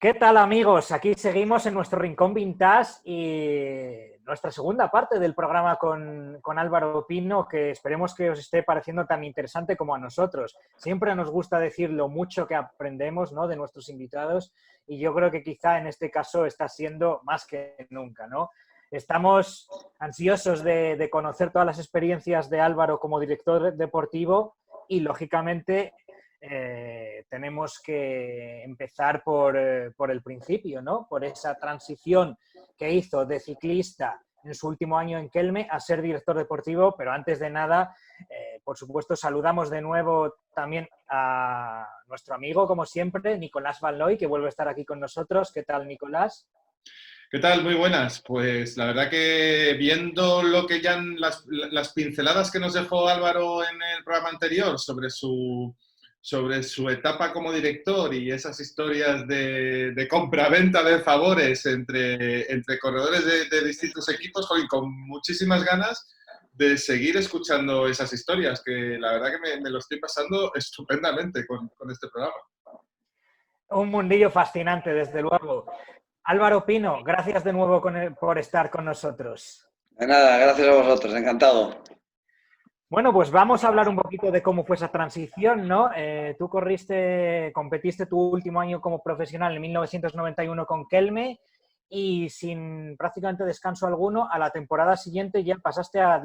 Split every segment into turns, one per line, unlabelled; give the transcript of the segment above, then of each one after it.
¿Qué tal, amigos? Aquí seguimos en nuestro Rincón Vintage y nuestra segunda parte del programa con Álvaro Pino, que esperemos que os esté pareciendo tan interesante como a nosotros. Siempre nos gusta decir lo mucho que aprendemos, ¿no?, de nuestros invitados, y yo creo que quizá en este caso está siendo más que nunca, ¿no? Estamos ansiosos de conocer todas las experiencias de Álvaro como director deportivo y, lógicamente, tenemos que empezar por el principio, ¿no? Por esa transición que hizo de ciclista en su último año en Kelme a ser director deportivo, pero antes de nada, por supuesto, saludamos de nuevo también a nuestro amigo, como siempre, Nicolás Van Looy, que vuelve a estar aquí con nosotros. ¿Qué tal, Nicolás?
¿Qué tal? Muy buenas. Pues la verdad que viendo lo que ya las pinceladas que nos dejó Álvaro en el programa anterior sobre su etapa como director y esas historias de compra-venta de favores entre corredores de distintos equipos, joder, con muchísimas ganas de seguir escuchando esas historias, que la verdad que me lo estoy pasando estupendamente con este programa.
Un mundillo fascinante, desde luego. Álvaro Pino, gracias de nuevo por estar con nosotros.
De nada, gracias a vosotros, encantado.
Bueno, pues vamos a hablar un poquito de cómo fue esa transición, ¿no? Tú competiste tu último año como profesional en 1991 con Kelme y sin prácticamente descanso alguno, a la temporada siguiente ya pasaste a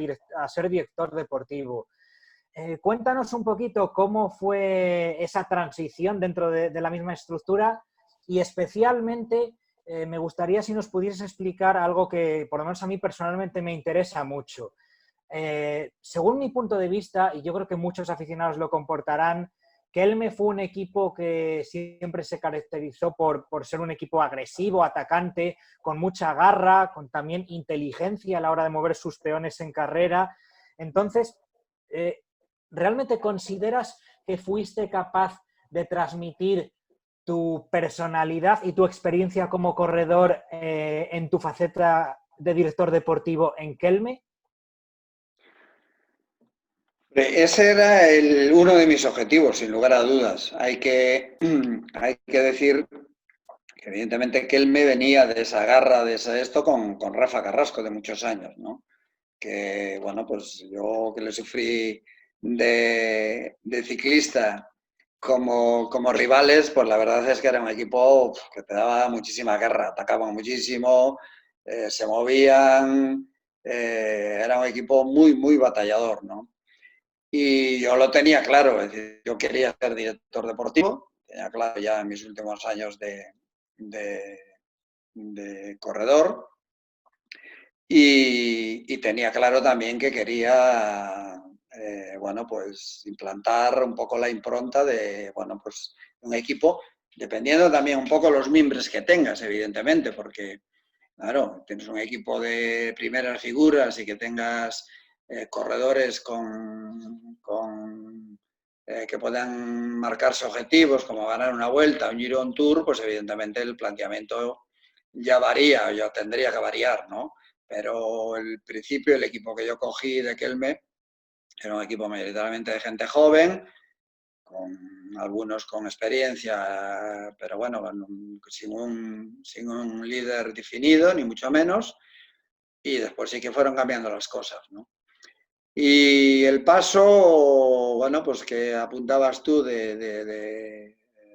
ser director deportivo. Cuéntanos un poquito cómo fue esa transición dentro de la misma estructura y especialmente me gustaría si nos pudieses explicar algo que por lo menos a mí personalmente me interesa mucho. Según mi punto de vista, y yo creo que muchos aficionados lo comportarán, Kelme fue un equipo que siempre se caracterizó por ser un equipo agresivo, atacante, con mucha garra, con también inteligencia a la hora de mover sus peones en carrera. Entonces, ¿realmente consideras que fuiste capaz de transmitir tu personalidad y tu experiencia como corredor en tu faceta de director deportivo en Kelme?
Ese era uno de mis objetivos, sin lugar a dudas. Hay que decir que evidentemente que él me venía de esa garra, de esto con Rafa Carrasco de muchos años, ¿no? Que, bueno, pues yo que le sufrí de ciclista como rivales, pues la verdad es que era un equipo que te daba muchísima guerra, atacaban muchísimo, se movían, era un equipo muy, muy batallador, ¿no? Y yo lo tenía claro, es decir, yo quería ser director deportivo, tenía claro ya en mis últimos años de, de corredor y tenía claro también que quería, bueno, pues implantar un poco la impronta de, bueno, pues un equipo, dependiendo también un poco los miembros que tengas, evidentemente, porque, claro, tienes un equipo de primeras figuras y que tengas corredores que puedan marcarse objetivos, como ganar una vuelta, un Giro, un Tour, pues evidentemente el planteamiento ya varía, ya tendría que variar, ¿no? Pero el principio, el equipo que yo cogí de Kelme, era un equipo mayoritariamente de gente joven, con algunos con experiencia, pero bueno, sin un líder definido, ni mucho menos, y después sí que fueron cambiando las cosas, ¿no? Y el paso, bueno, pues que apuntabas tú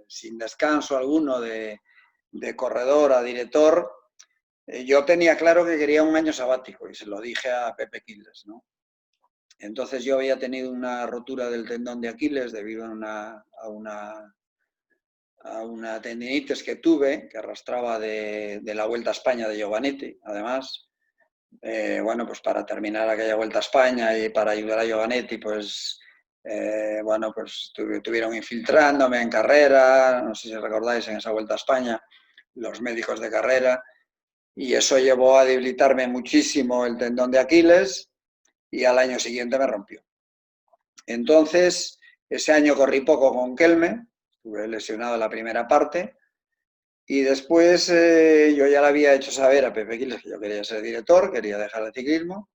sin descanso alguno de corredor a director, yo tenía claro que quería un año sabático y se lo dije a Pepe Quiles, ¿no? Entonces yo había tenido una rotura del tendón de Aquiles debido a una tendinitis que tuve, que arrastraba de la Vuelta a España de Giovanetti, además. Bueno, pues para terminar aquella Vuelta a España y para ayudar a Giovanetti, pues, bueno, pues estuvieron infiltrándome en carrera, no sé si recordáis, en esa Vuelta a España, los médicos de carrera, y eso llevó a debilitarme muchísimo el tendón de Aquiles y al año siguiente me rompió. Entonces, ese año corrí poco con Kelme, estuve lesionado en la primera parte, y después yo ya le había hecho saber a Pepe Quiles que yo quería ser director, quería dejar el ciclismo,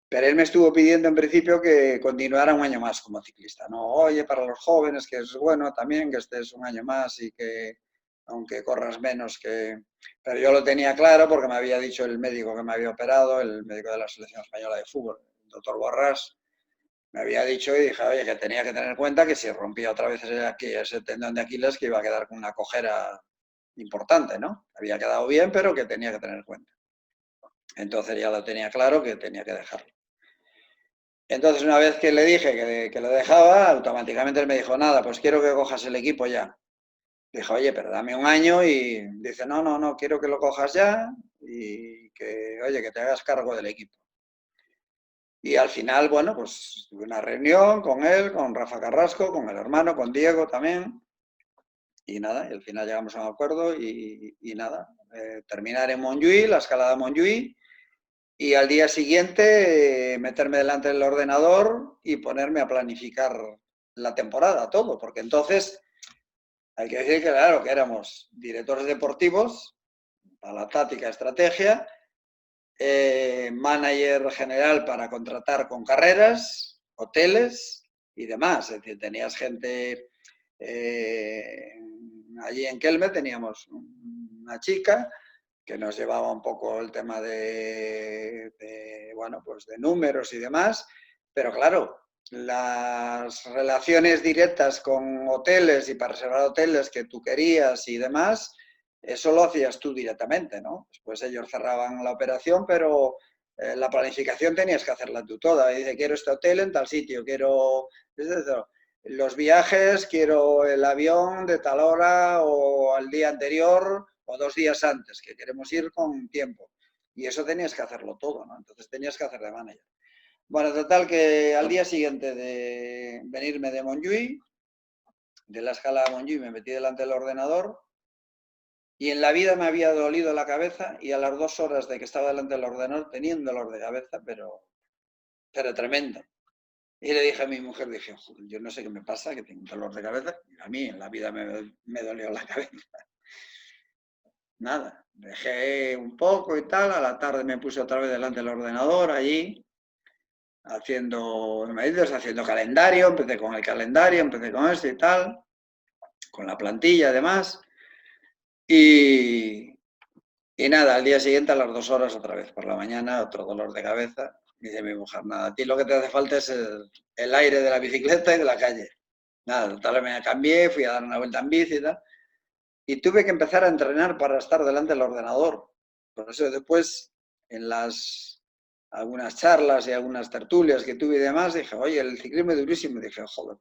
pero él me estuvo pidiendo en principio que continuara un año más como ciclista, ¿no? Oye, para los jóvenes, que es bueno también que estés un año más y que aunque corras menos que... Pero yo lo tenía claro porque me había dicho el médico que me había operado, el médico de la Selección Española de Fútbol, el doctor Borrás, me había dicho y dije, oye, que tenía que tener en cuenta que si rompía otra vez ese tendón de Aquiles, que iba a quedar con una cojera importante, ¿no? Había quedado bien, pero que tenía que tener en cuenta. Entonces ya lo tenía claro que tenía que dejarlo. Entonces, una vez que le dije que lo dejaba, automáticamente él me dijo, nada, pues quiero que cojas el equipo ya. Dije, oye, pero dame un año, y dice, no, quiero que lo cojas ya y que, oye, que te hagas cargo del equipo. Y al final, bueno, pues tuve una reunión con él, con Rafa Carrasco, con el hermano, con Diego también, y nada, y al final llegamos a un acuerdo y nada, terminar en Montjuïc, la escalada Montjuïc, y al día siguiente meterme delante del ordenador y ponerme a planificar la temporada, todo, porque entonces hay que decir que, claro, que éramos directores deportivos para la táctica, estrategia, manager general para contratar con carreras, hoteles y demás. Es decir, tenías gente allí en Kelme, teníamos una chica que nos llevaba un poco el tema bueno, pues de números y demás, pero claro, las relaciones directas con hoteles y para reservar hoteles que tú querías y demás, eso lo hacías tú directamente, ¿no? Después ellos cerraban la operación, pero la planificación tenías que hacerla tú toda. Y dice, quiero este hotel en tal sitio, quiero los viajes, quiero el avión de tal hora o al día anterior o 2 días antes, que queremos ir con tiempo. Y eso tenías que hacerlo todo, ¿no? Entonces tenías que hacer de manager. Bueno, total que al día siguiente de venirme de Montjuïc, de la escala de Montjuïc, me metí delante del ordenador y en la vida me había dolido la cabeza y a las 2 horas de que estaba delante del ordenador tenía un dolor de cabeza, pero tremendo. Y le dije a mi mujer, dije, yo no sé qué me pasa, que tengo un dolor de cabeza. A mí en la vida me dolió la cabeza. Nada, dejé un poco y tal, a la tarde me puse otra vez delante del ordenador allí, haciendo medidas, haciendo calendario, empecé con el calendario, empecé con esto y tal, con la plantilla además, y nada, al día siguiente a las 2 horas otra vez por la mañana, otro dolor de cabeza. Dice mi mujer, nada, a ti lo que te hace falta es el aire de la bicicleta y de la calle. Nada, total, me cambié, fui a dar una vuelta en bici y tal, y tuve que empezar a entrenar para estar delante del ordenador. Por eso después, en algunas charlas y algunas tertulias que tuve y demás, dije, oye, el ciclismo es durísimo. Y dije, joder,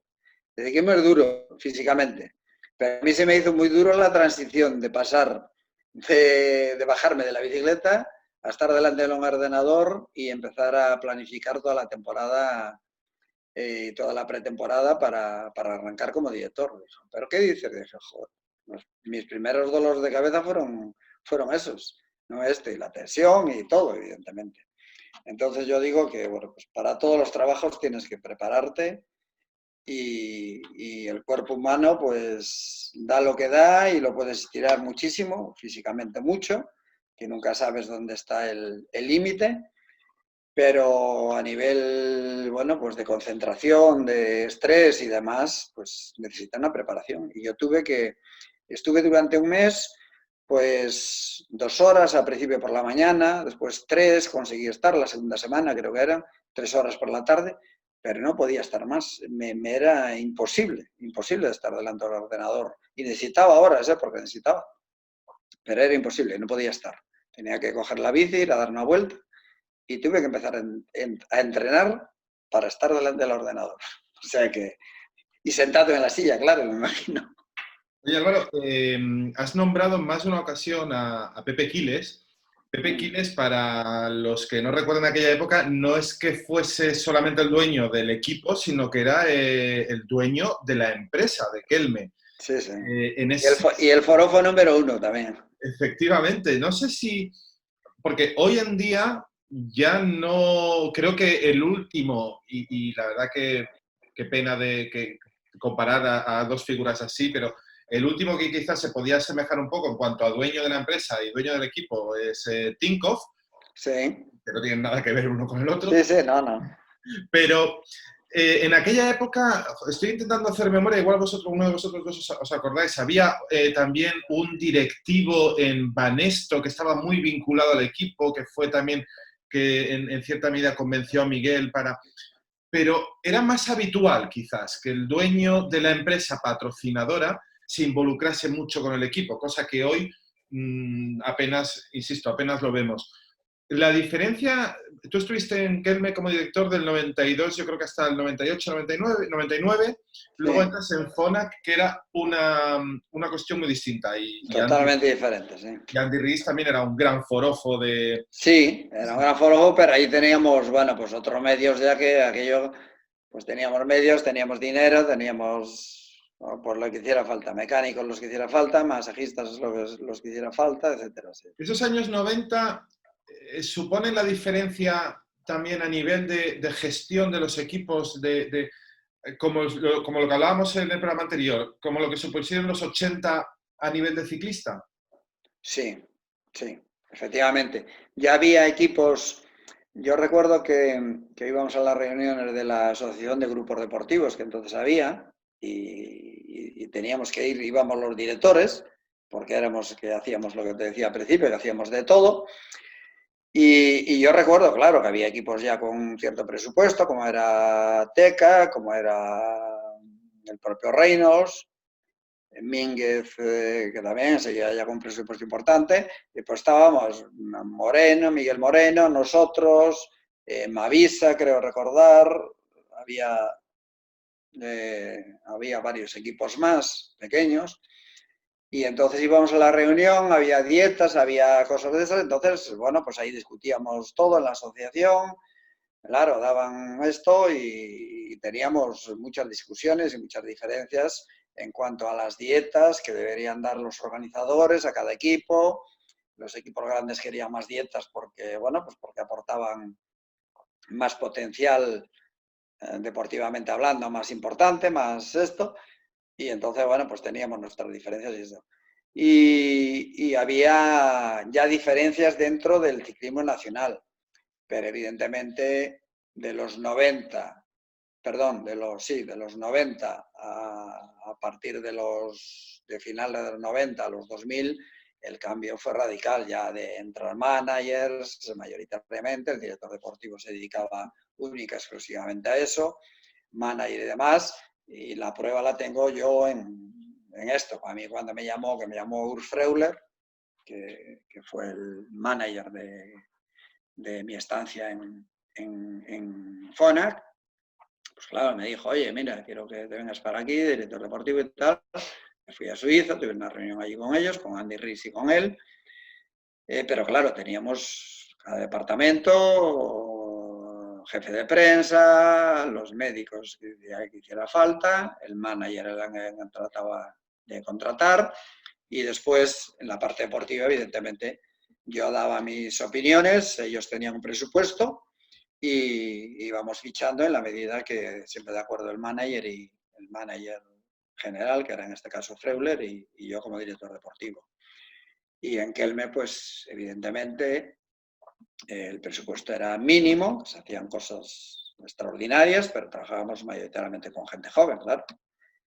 el ciclismo es duro físicamente, pero a mí se me hizo muy duro la transición de pasar de bajarme de la bicicleta a estar delante del ordenador y empezar a planificar toda la temporada y toda la pretemporada para arrancar como director. ¿Pero qué dices? Dije, joder, mis primeros dolores de cabeza fueron esos, no y la tensión y todo, evidentemente. Entonces yo digo que, bueno, pues para todos los trabajos tienes que prepararte y el cuerpo humano pues da lo que da y lo puedes estirar muchísimo, físicamente mucho, que nunca sabes dónde está el límite, pero a nivel, bueno, pues de concentración, de estrés y demás, pues necesita una preparación. Y yo estuve durante un mes, pues 2 horas al principio por la mañana, después 3, conseguí estar la segunda semana, creo que eran 3 horas por la tarde, pero no podía estar más, me era imposible estar delante del ordenador. Y necesitaba horas, porque necesitaba, pero era imposible, no podía estar. Tenía que coger la bici, ir a dar una vuelta, y tuve que empezar a entrenar para estar delante del ordenador. O sea que, y sentado en la silla, claro, me imagino.
Oye, Álvaro, has nombrado en más de una ocasión a Pepe Quiles. Pepe Quiles, para los que no recuerdan aquella época, no es que fuese solamente el dueño del equipo, sino que era el dueño de la empresa, de Kelme.
Sí, sí. Y el forofo número 1 también.
Efectivamente. No sé si... Porque hoy en día ya no... Creo que el último, y la verdad que qué pena de que comparar a dos figuras así, pero el último que quizás se podía asemejar un poco en cuanto a dueño de la empresa y dueño del equipo es Tinkoff,
sí,
que no tienen nada que ver uno con el otro.
Sí, no.
Pero En aquella época, estoy intentando hacer memoria, igual uno de vosotros dos os acordáis, había también un directivo en Banesto que estaba muy vinculado al equipo, que fue también que en cierta medida convenció a Miguel para... Pero era más habitual, quizás, que el dueño de la empresa patrocinadora se involucrase mucho con el equipo, cosa que hoy apenas, insisto, apenas lo vemos. La diferencia, tú estuviste en Kelme como director del 92, yo creo que hasta el 98, 99, luego
Sí,
entras en Phonak, que era una cuestión muy distinta.
totalmente diferente, sí.
Y Andy Rees también era un gran forofo de...
Sí, era un gran foro, pero ahí teníamos, bueno, pues otros medios ya que aquello, pues teníamos medios, teníamos dinero, teníamos, bueno, por lo que hiciera falta, mecánicos los que hiciera falta, masajistas los que hiciera falta, etcétera. Sí.
Esos años 90 suponen la diferencia también a nivel de gestión de los equipos, como lo que hablábamos en el programa anterior, como lo que supusieron los 80 a nivel de ciclista.
Sí, sí, efectivamente. Ya había equipos, yo recuerdo que íbamos a las reuniones de la Asociación de Grupos Deportivos, que entonces había, y teníamos que ir, íbamos los directores, porque éramos que hacíamos lo que te decía al principio, que hacíamos de todo. Y yo recuerdo, claro, que había equipos ya con cierto presupuesto, como era Teca, como era el propio Reynolds, Mínguez, que también seguía ya con un presupuesto importante, y pues estábamos Moreno, Miguel Moreno, nosotros, Mavisa, creo recordar, había varios equipos más pequeños, y entonces íbamos a la reunión, había dietas, había cosas de esas, entonces, bueno, pues ahí discutíamos todo en la asociación, claro, daban esto y teníamos muchas discusiones y muchas diferencias en cuanto a las dietas que deberían dar los organizadores a cada equipo. Los equipos grandes querían más dietas porque, bueno, pues porque aportaban más potencial deportivamente hablando, más importante, más esto. Y entonces, bueno, pues teníamos nuestras diferencias y eso. Y había ya diferencias dentro del ciclismo nacional, pero evidentemente de los 90, perdón, de los 90 a partir de finales de los 90 a los 2000, el cambio fue radical, ya de entrar managers, mayoritariamente, el director deportivo se dedicaba única y exclusivamente a eso, manager y demás, y la prueba la tengo yo en esto. A mí cuando me llamó Urs Freuler, que fue el manager de mi estancia en Phonak, pues claro, me dijo, oye, mira, quiero que te vengas para aquí, director deportivo y tal. Me fui a Suiza, tuve una reunión allí con ellos, con Andy Rees y con él. Pero claro, teníamos cada departamento, jefe de prensa, los médicos que hiciera falta, el manager era el que trataba de contratar y después en la parte deportiva, evidentemente, yo daba mis opiniones, ellos tenían un presupuesto y íbamos fichando en la medida que siempre de acuerdo el manager y el manager general, que era en este caso Freuler, y yo como director deportivo. Y en Kelme, pues evidentemente el presupuesto era mínimo, se hacían cosas extraordinarias, pero trabajábamos mayoritariamente con gente joven, claro.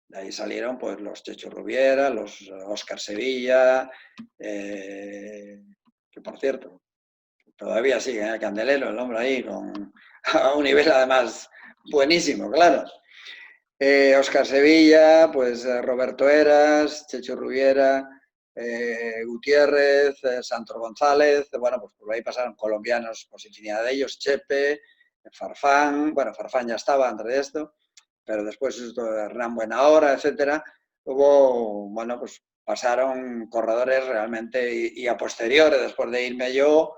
De ahí salieron pues los Checho Rubiera, los Óscar Sevilla, que por cierto, todavía sigue en el candelero el hombre ahí, a un nivel además buenísimo, claro. Óscar Sevilla, pues Roberto Eras, Checho Rubiera, Gutiérrez, Santos González, bueno, pues por ahí pasaron colombianos, pues infinidad de ellos, Chepe, Farfán, bueno, Farfán ya estaba antes de esto, pero después Hernán Buenahora, etcétera, hubo, bueno, pues pasaron corredores realmente, y a posteriores, después de irme yo,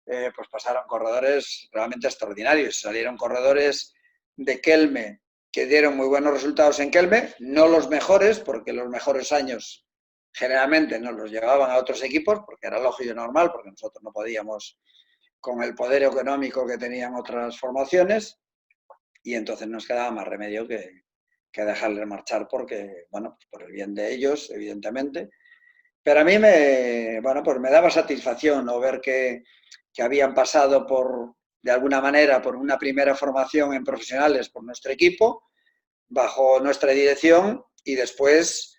pues pasaron corredores realmente extraordinarios, salieron corredores de Kelme que dieron muy buenos resultados en Kelme, no los mejores, porque los mejores años generalmente nos los llevaban a otros equipos, porque era lógico y normal, porque nosotros no podíamos con el poder económico que tenían otras formaciones, y entonces nos quedaba más remedio que dejarles marchar porque, bueno, pues por el bien de ellos, evidentemente. Pero a mí me daba satisfacción, ¿no?, ver que habían pasado de alguna manera por una primera formación en profesionales por nuestro equipo, bajo nuestra dirección, y después,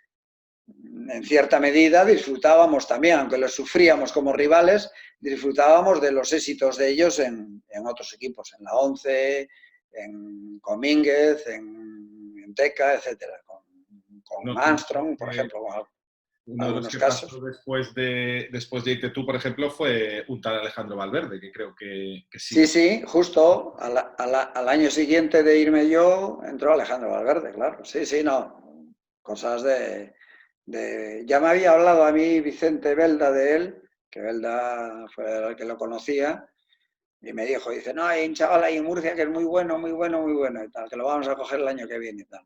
en cierta medida, disfrutábamos también, aunque los sufríamos como rivales, disfrutábamos de los éxitos de ellos en otros equipos, en la ONCE, en Comínguez, en Teca, etcétera, con Armstrong, por ejemplo.
Uno de los que pasó después de irte tú, por ejemplo, fue un tal Alejandro Valverde, que creo que sí.
Sí, justo al año siguiente de irme yo, entró Alejandro Valverde, claro. Sí, no. Cosas de... Ya me había hablado a mí Vicente Belda de él, que Belda fue el que lo conocía, y me dijo, dice, no, hay un chaval ahí en Murcia que es muy bueno, y tal, que lo vamos a coger el año que viene y tal.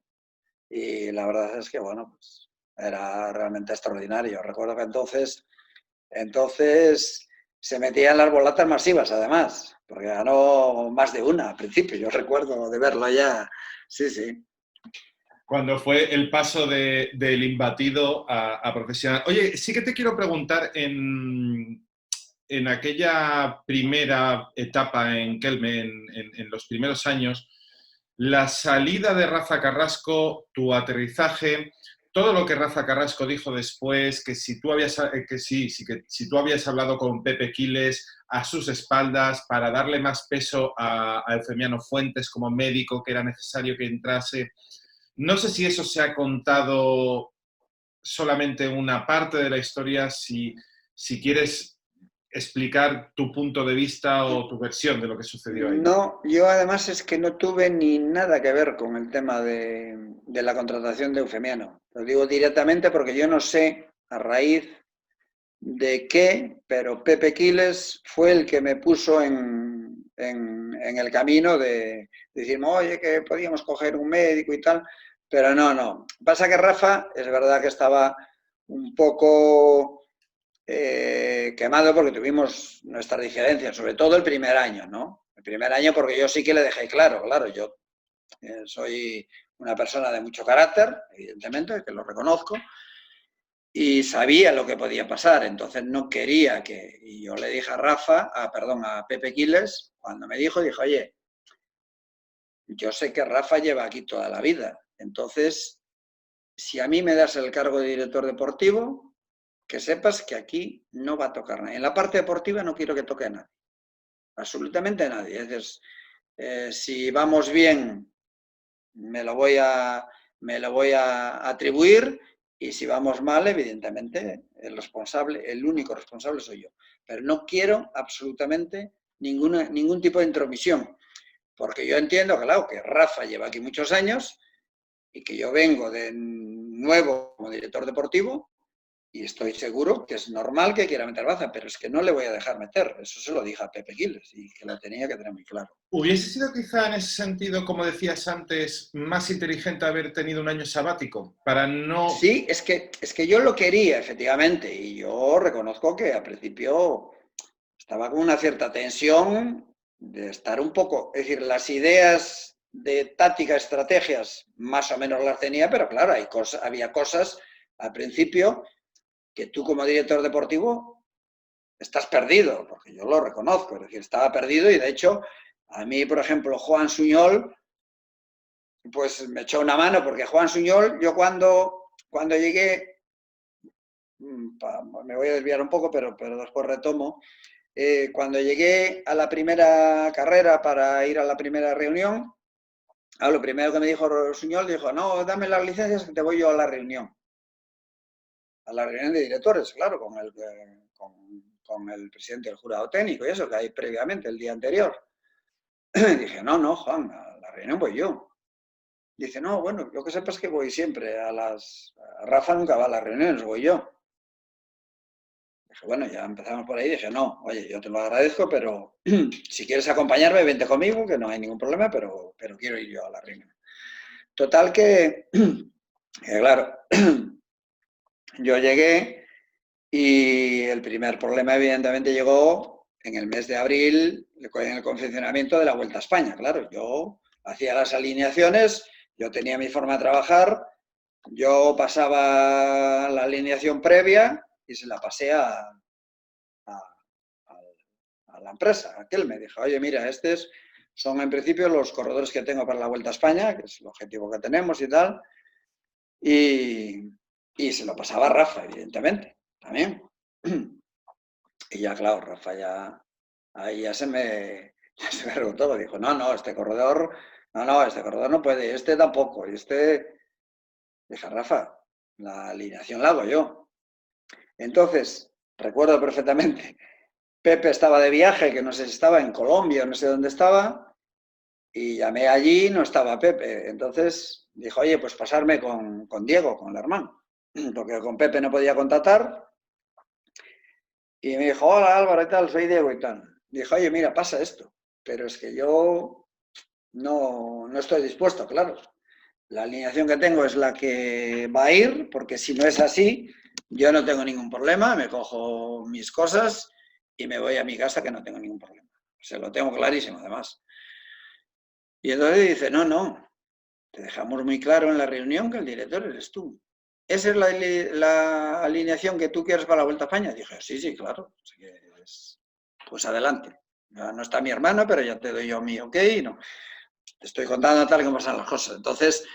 Y la verdad es que, bueno, pues era realmente extraordinario. Recuerdo que entonces se metía en las volatas masivas, además, porque ganó más de una al principio. Yo recuerdo de verlo ya. Sí.
Cuando fue el paso del imbatido a profesional. Oye, sí que te quiero preguntar, en aquella primera etapa en Kelme, en los primeros años, la salida de Rafa Carrasco, tu aterrizaje, todo lo que Rafa Carrasco dijo después, que si tú habías hablado con Pepe Quiles a sus espaldas para darle más peso a Eufemiano Fuentes como médico, que era necesario que entrase. No sé si eso se ha contado solamente una parte de la historia, si quieres explicar tu punto de vista o tu versión de lo que sucedió ahí.
No, yo además es que no tuve ni nada que ver con el tema de la contratación de Eufemiano. Lo digo directamente porque yo no sé a raíz de qué, pero Pepe Quiles fue el que me puso en el camino de decirme, oye, que podíamos coger un médico y tal, pero no. Pasa que Rafa, es verdad que estaba un poco quemado porque tuvimos nuestras diferencias, sobre todo el primer año, ¿no? El primer año porque yo sí que le dejé claro, yo soy una persona de mucho carácter, evidentemente, que lo reconozco, y sabía lo que podía pasar, entonces no quería que... Y yo le dije a Pepe Quiles, cuando me dijo, oye, yo sé que Rafa lleva aquí toda la vida, entonces, si a mí me das el cargo de director deportivo, que sepas que aquí no va a tocar nadie. En la parte deportiva no quiero que toque a nadie, absolutamente a nadie. Es decir, si vamos bien, me lo voy a atribuir, y si vamos mal, evidentemente, el único responsable soy yo. Pero no quiero absolutamente ningún tipo de intromisión, porque yo entiendo, claro, que Rafa lleva aquí muchos años y que yo vengo de nuevo como director deportivo, y estoy seguro que es normal que quiera meter baza, pero es que no le voy a dejar meter. Eso se lo dije a Pepe Quiles y que lo tenía que tener muy claro.
¿Hubiese sido quizá en ese sentido, como decías antes, más inteligente haber tenido un año sabático para no...?
Sí, es que yo lo quería, efectivamente, y yo reconozco que al principio estaba con una cierta tensión de estar un poco... Es decir, las ideas de táctica, estrategias, más o menos las tenía, pero claro, había cosas al principio que tú como director deportivo estás perdido, porque yo lo reconozco, es decir, estaba perdido, y de hecho a mí, por ejemplo, Juan Suñol, pues me echó una mano, porque Juan Suñol, yo cuando llegué, me voy a desviar un poco, pero después retomo, cuando llegué a la primera carrera para ir a la primera reunión, lo primero que me dijo Suñol, dijo, no, dame las licencias que te voy yo a la reunión de directores, claro, con el presidente del jurado técnico y eso, que hay previamente, el día anterior. Dije, no, Juan, a la reunión voy yo. Dice, no, bueno, lo que sepas es que voy siempre Rafa nunca va a las reuniones, voy yo. Dije, bueno, ya empezamos por ahí. Dije, no, oye, yo te lo agradezco, pero si quieres acompañarme, vente conmigo, que no hay ningún problema, pero quiero ir yo a la reunión. Total que claro, yo llegué y el primer problema evidentemente llegó en el mes de abril, en el confeccionamiento de la Vuelta a España. Claro, yo hacía las alineaciones, yo tenía mi forma de trabajar, yo pasaba la alineación previa y se la pasé al la empresa. Aquel me dijo, oye, mira, son en principio los corredores que tengo para la Vuelta a España, que es el objetivo que tenemos y tal. Y se lo pasaba a Rafa, evidentemente, también. Y ya, claro, Rafa ahí ya se me preguntó, dijo, no, este corredor no puede, este tampoco, y este... Dije, Rafa, la alineación la hago yo. Entonces, recuerdo perfectamente, Pepe estaba de viaje, que no sé si estaba en Colombia, no sé dónde estaba, y llamé allí, no estaba Pepe. Entonces dijo, oye, pues pasarme con Diego, con el hermano, porque con Pepe no podía contactar. Y me dijo, hola Álvaro y tal, soy Diego y tal. Dijo, oye, mira, pasa esto, pero es que yo no estoy dispuesto, claro. La alineación que tengo es la que va a ir, porque si no es así, yo no tengo ningún problema, me cojo mis cosas y me voy a mi casa, que no tengo ningún problema. Se lo tengo clarísimo, además. Y entonces dice, no, te dejamos muy claro en la reunión que el director eres tú. ¿Esa es la alineación que tú quieres para la Vuelta a España? Dije, sí, claro. Pues adelante. Ya no está mi hermano, pero ya te doy yo mi ok, no. Te estoy contando tal como pasan las cosas. Entonces,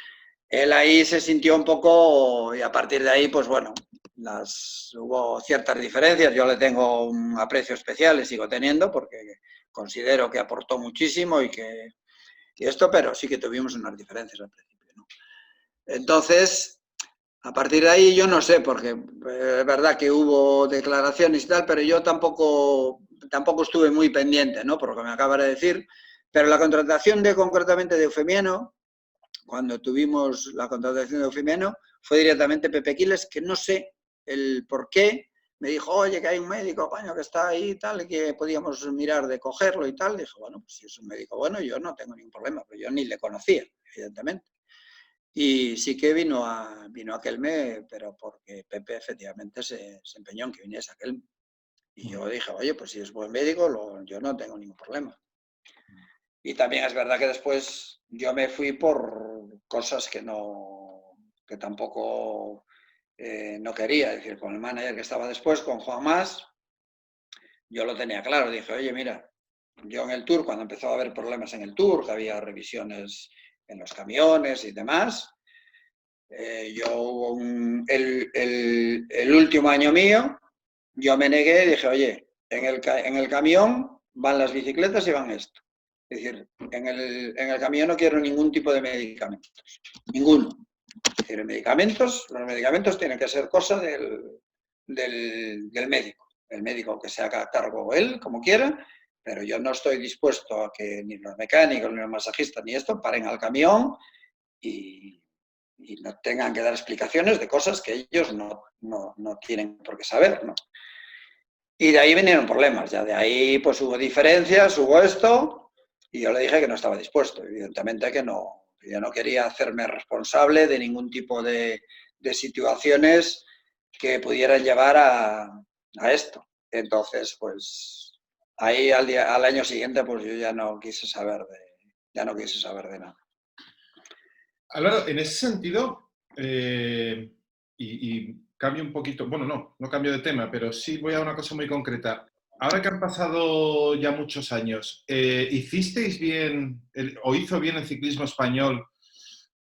él ahí se sintió un poco, y a partir de ahí, pues bueno, hubo ciertas diferencias. Yo le tengo un aprecio especial, le sigo teniendo, porque considero que aportó muchísimo y esto, pero sí que tuvimos unas diferencias al principio, ¿no? Entonces, a partir de ahí yo no sé, porque es verdad que hubo declaraciones y tal, pero yo tampoco estuve muy pendiente, ¿no? Por lo que me acaba de decir. Pero la contratación concretamente de Eufemiano, cuando tuvimos la contratación de Eufemiano, fue directamente Pepe Quiles, que no sé el por qué. Me dijo, oye, que hay un médico, coño, que está ahí y tal, y que podíamos mirar de cogerlo y tal. Dije, bueno, pues si es un médico bueno, yo no tengo ningún problema, pero yo ni le conocía, evidentemente. Y sí que vino aquel pero porque Pepe efectivamente se empeñó en que viniese aquel. Y yo dije, oye, pues si es buen médico, yo no tengo ningún problema. Y también es verdad que después yo me fui por cosas que tampoco no quería. Es decir, con el manager que estaba después, con Juan Mas, yo lo tenía claro. Dije, oye, mira, yo en el Tour, cuando empezó a haber problemas en el Tour, que había revisiones en los camiones y demás, el último año mío, yo me negué y dije, oye, en el camión van las bicicletas y van esto. Es decir, en el camión no quiero ningún tipo de medicamentos, ninguno. Es decir, los medicamentos tienen que ser cosa del médico. El médico que se haga cargo él, como quiera, pero yo no estoy dispuesto a que ni los mecánicos, ni los masajistas, ni esto, paren al camión y no tengan que dar explicaciones de cosas que ellos no tienen por qué saber, ¿no? Y de ahí vinieron problemas, ya de ahí pues hubo diferencias, hubo esto, y yo le dije que no estaba dispuesto, evidentemente que yo no quería hacerme responsable de ningún tipo de situaciones que pudieran llevar a esto. Entonces, pues ahí al año siguiente pues yo ya no quise saber de nada.
Álvaro, en ese sentido, y cambio un poquito, bueno, no cambio de tema, pero sí voy a una cosa muy concreta. Ahora que han pasado ya muchos años, ¿hicisteis bien, o hizo bien el ciclismo español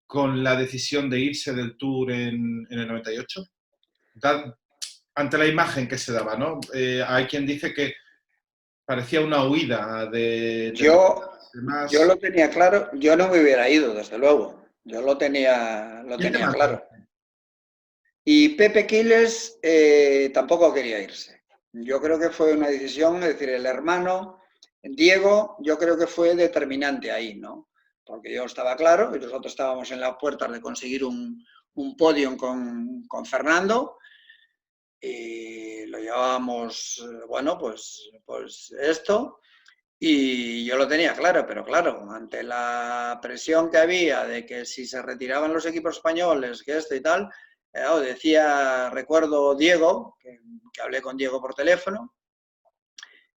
con la decisión de irse del Tour en el 98? Ante la imagen que se daba, ¿no? Hay quien dice que parecía una huida de
yo lo tenía claro, yo no me hubiera ido, desde luego. Yo lo tenía claro. Y Pepe Quiles tampoco quería irse. Yo creo que fue una decisión, es decir, el hermano Diego, yo creo que fue determinante ahí, ¿no? Porque yo estaba claro y nosotros estábamos en las puertas de conseguir un podium con Fernando y lo llevábamos, bueno, pues esto. Y yo lo tenía claro, pero claro, ante la presión que había de que si se retiraban los equipos españoles, que esto y tal, recuerdo Diego, que hablé con Diego por teléfono,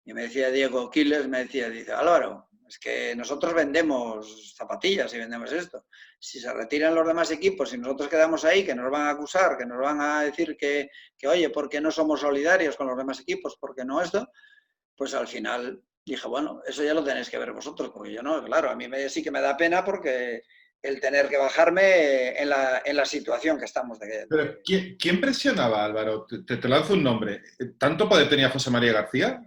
y me decía Diego Quiles, dice, Álvaro, es que nosotros vendemos zapatillas y vendemos esto. Si se retiran los demás equipos y nosotros quedamos ahí, que nos van a acusar, que nos van a decir que oye, ¿por qué no somos solidarios con los demás equipos? ¿Por qué no esto? Pues al final Dije, bueno, eso ya lo tenéis que ver vosotros, porque yo no, claro, a mí sí que me da pena porque el tener que bajarme en la situación que estamos.
Pero ¿quién presionaba, Álvaro? Te lanzo un nombre. ¿Tanto poder tenía José María García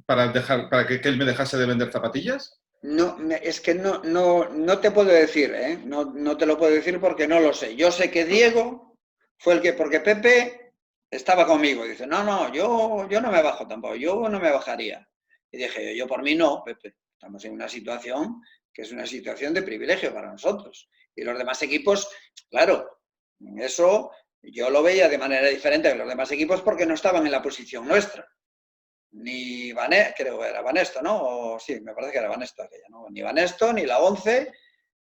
para que él me dejase de vender zapatillas?
No, es que no te puedo decir, ¿eh? No te lo puedo decir porque no lo sé. Yo sé que Diego fue el que, porque Pepe estaba conmigo, dice, no, yo no me bajo tampoco, yo no me bajaría. Y dije, yo por mí no, Pepe, estamos en una situación que es una situación de privilegio para nosotros. Y los demás equipos, claro, eso yo lo veía de manera diferente que los demás equipos porque no estaban en la posición nuestra. Ni Banesto, creo que era Banesto, ¿no? O, sí, me parece que era Banesto aquella, ¿no? Ni Banesto, ni la 11,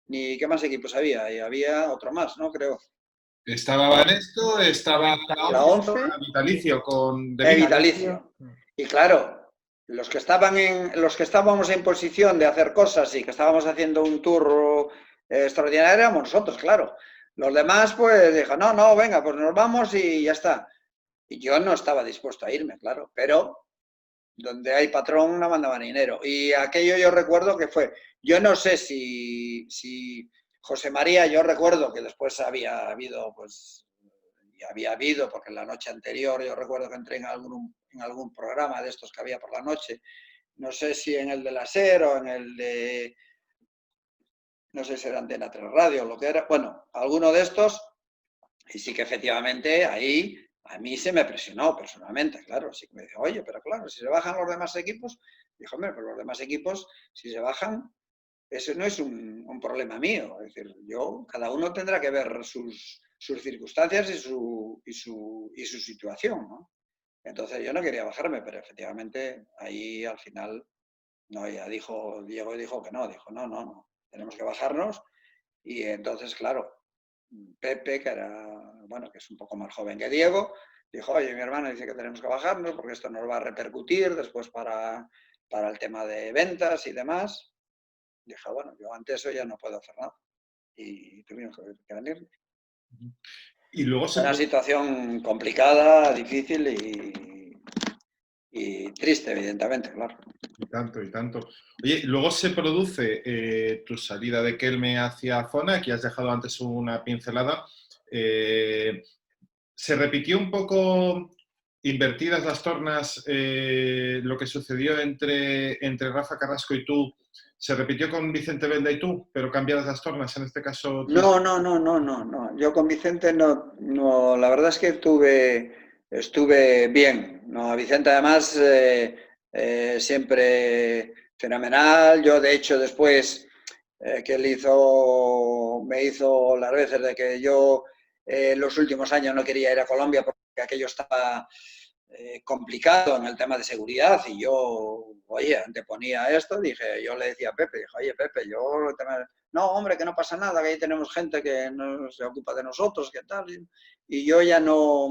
ni qué más equipos había. Y había otro más, ¿no? Creo.
Estaba Banesto, estaba
La 11,
Vitalicio con De
Vitalicio. Y claro, los que estábamos en posición de hacer cosas y que estábamos haciendo un tour extraordinario éramos nosotros, claro. Los demás, pues, dijo, no, venga, pues nos vamos y ya está. Y yo no estaba dispuesto a irme, claro, pero donde hay patrón no manda marinero. Y aquello yo recuerdo que fue, yo no sé si José María, yo recuerdo que después había habido, porque en la noche anterior yo recuerdo que entré en algún programa de estos que había por la noche, no sé si en el de la SER o en el de, no sé si era Antena 3 Radio o lo que era, bueno, alguno de estos, y sí que efectivamente ahí a mí se me presionó personalmente, claro, sí que me dijo, oye, pero claro, si se bajan los demás equipos, dijo, hombre, pero los demás equipos, si se bajan, eso no es un problema mío, es decir, cada uno tendrá que ver sus circunstancias y su situación, ¿no? Entonces yo no quería bajarme, pero efectivamente ahí al final, no, ya Diego dijo que no, dijo, no, tenemos que bajarnos y entonces, claro, Pepe, que que es un poco más joven que Diego, dijo, oye, mi hermano dice que tenemos que bajarnos porque esto nos va a repercutir después para el tema de ventas y demás. Dije, bueno, yo ante eso ya no puedo hacer nada. Y tuvimos que venir.
Y luego
Una situación complicada, difícil y triste, evidentemente, claro.
Y tanto, y tanto. Oye, luego se produce tu salida de Kelme hacia Zona, aquí has dejado antes una pincelada. ¿Se repitió un poco, invertidas las tornas, lo que sucedió entre Rafa Carrasco y tú? ¿Se repitió con Vicente Belda y tú, pero cambiadas las tornas? En este caso...
No. Yo con Vicente no, la verdad es que estuve bien. No, Vicente además siempre fenomenal. Yo de hecho después que él me hizo las veces de que yo los últimos años no quería ir a Colombia porque aquello estaba complicado en el tema de seguridad y yo, oye, anteponía esto, yo le decía a Pepe, oye Pepe, no, hombre, que no pasa nada, que ahí tenemos gente que no se ocupa de nosotros, que tal, y yo ya no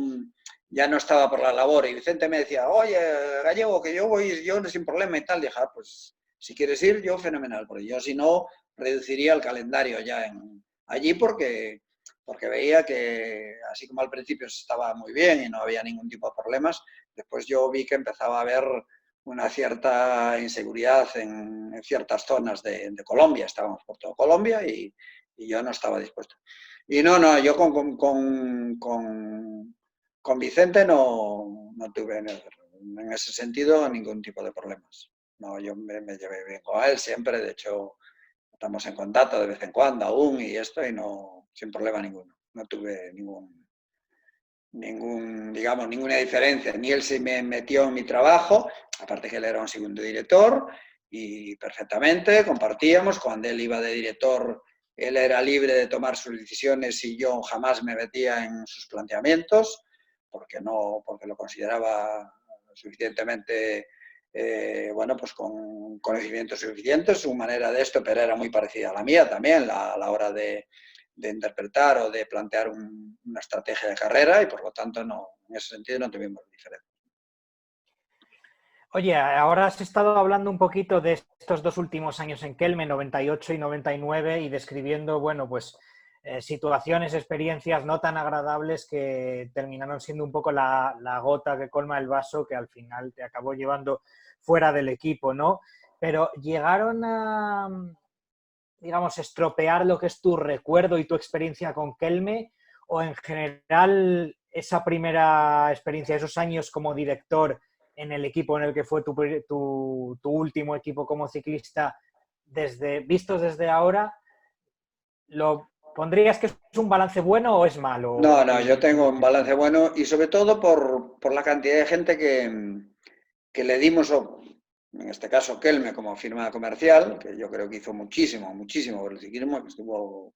estaba por la labor, y Vicente me decía, oye, Gallego, que yo voy yo sin problema y tal, dije, pues si quieres ir, yo fenomenal, porque yo si no, reduciría el calendario ya allí porque veía que, así como al principio estaba muy bien y no había ningún tipo de problemas, después yo vi que empezaba a haber una cierta inseguridad en ciertas zonas de Colombia. Estábamos por toda Colombia y yo no estaba dispuesto. Y yo con Vicente no tuve en ese sentido ningún tipo de problemas. No, yo me llevé bien con él siempre, de hecho estamos en contacto de vez en cuando aún y esto y no, sin problema ninguno. No tuve ninguna diferencia. Ni él se me metió en mi trabajo, aparte que él era un segundo director y perfectamente compartíamos. Cuando él iba de director, él era libre de tomar sus decisiones y yo jamás me metía en sus planteamientos porque lo consideraba suficientemente pues con conocimientos suficientes. Su manera de esto, pero era muy parecida a la mía también, a la hora de interpretar o de plantear una estrategia de carrera y por lo tanto en ese sentido no tuvimos diferencia.
Oye, ahora has estado hablando un poquito de estos dos últimos años en Kelme, 98 y 99, y describiendo, bueno, pues situaciones, experiencias no tan agradables que terminaron siendo un poco la gota que colma el vaso que al final te acabó llevando fuera del equipo, ¿no? pero llegaron a, digamos, estropear lo que es tu recuerdo y tu experiencia con Kelme, o en general esa primera experiencia, esos años como director en el equipo en el que fue tu último equipo como ciclista, vistos desde ahora, ¿lo pondrías que es un balance bueno o es malo?
No, no, yo tengo un balance bueno y sobre todo por la cantidad de gente que le dimos, en este caso Kelme como firma comercial, que yo creo que hizo muchísimo, muchísimo por el ciclismo, que estuvo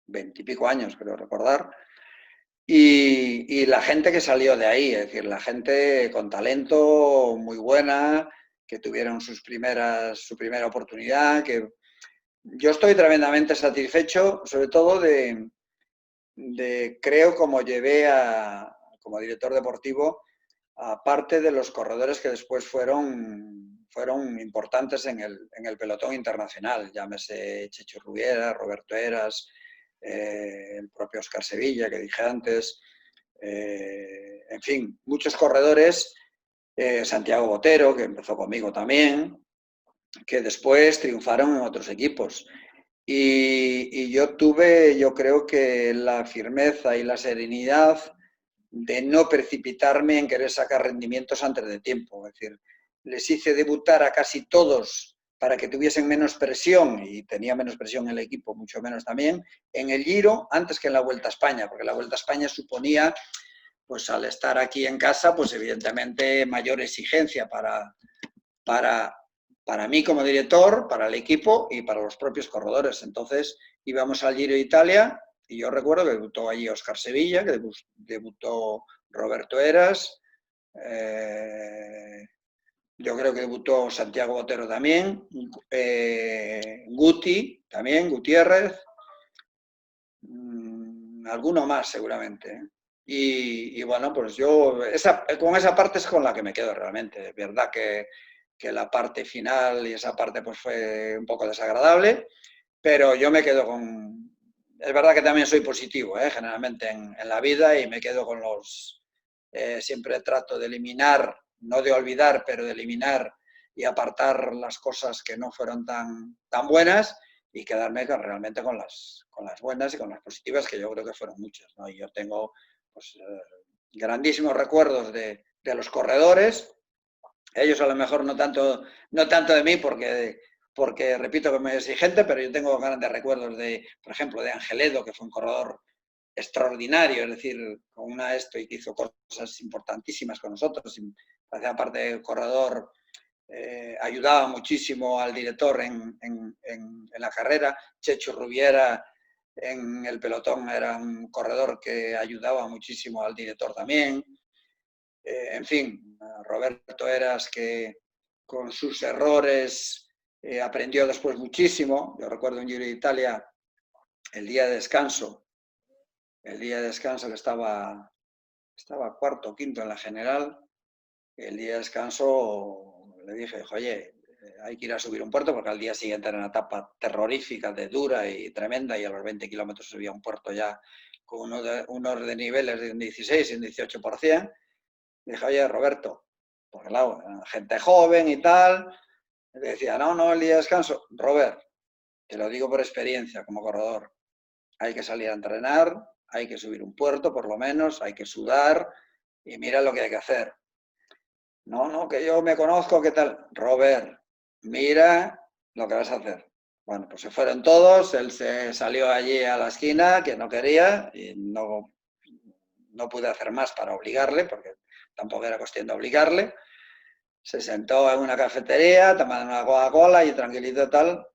20 y pico años, creo recordar, y la gente que salió de ahí, es decir, la gente con talento muy buena, que tuvieron su primera oportunidad, que yo estoy tremendamente satisfecho, sobre todo creo, como llevé como director deportivo, a parte de los corredores que después fueron importantes en el pelotón internacional, llámese Checho Rubiera, Roberto Heras, el propio Óscar Sevilla, que dije antes, en fin, muchos corredores, Santiago Botero, que empezó conmigo también, que después triunfaron en otros equipos. Y yo tuve, yo creo que la firmeza y la serenidad de no precipitarme en querer sacar rendimientos antes de tiempo. Es decir, les hice debutar a casi todos para que tuviesen menos presión, y tenía menos presión el equipo, mucho menos también, en el Giro antes que en la Vuelta a España, porque la Vuelta a España suponía, pues al estar aquí en casa, pues evidentemente mayor exigencia para mí como director, para el equipo y para los propios corredores. Entonces íbamos al Giro de Italia y yo recuerdo que debutó allí Óscar Sevilla, que debutó Roberto Heras, yo creo que debutó Santiago Botero también, Guti también, Gutiérrez, alguno más seguramente. Y bueno, pues yo con esa parte es con la que me quedo realmente. Es verdad que la parte final y esa parte pues fue un poco desagradable, pero yo me quedo con... Es verdad que también soy positivo, generalmente en la vida, y me quedo con los... siempre trato de eliminar, no de olvidar, pero de eliminar y apartar las cosas que no fueron tan buenas, y quedarme realmente con las buenas y con las positivas, que yo creo que fueron muchas, ¿no? Y yo tengo pues, grandísimos recuerdos de los corredores. Ellos a lo mejor no tanto de mí, porque repito que me es exigente, pero yo tengo grandes recuerdos por ejemplo, de Angeledo, que fue un corredor extraordinario, es decir, con y que hizo cosas importantísimas con nosotros, hacía parte del corredor, ayudaba muchísimo al director en la carrera. Checho Rubiera en el pelotón era un corredor que ayudaba muchísimo al director también. En fin, Roberto Heras, que con sus errores aprendió después muchísimo. Yo recuerdo en Giro de Italia el día de descanso que estaba cuarto o quinto en la general. El día de descanso le dije, oye, hay que ir a subir un puerto, porque al día siguiente era una etapa terrorífica, dura y tremenda, y a los 20 kilómetros subía un puerto ya con unos de niveles de un 16 y un 18%. Dije, oye, Roberto, porque claro, gente joven y tal, me decía, no, el día de descanso. Robert, te lo digo por experiencia como corredor, hay que salir a entrenar, hay que subir un puerto por lo menos, hay que sudar, y mira lo que hay que hacer. No, que yo me conozco, ¿qué tal? Robert, mira lo que vas a hacer. Bueno, pues se fueron todos, él se salió allí a la esquina, que no quería, y no pude hacer más para obligarle, porque tampoco era cuestión de obligarle. Se sentó en una cafetería, tomando una Coca-Cola y tranquilito tal.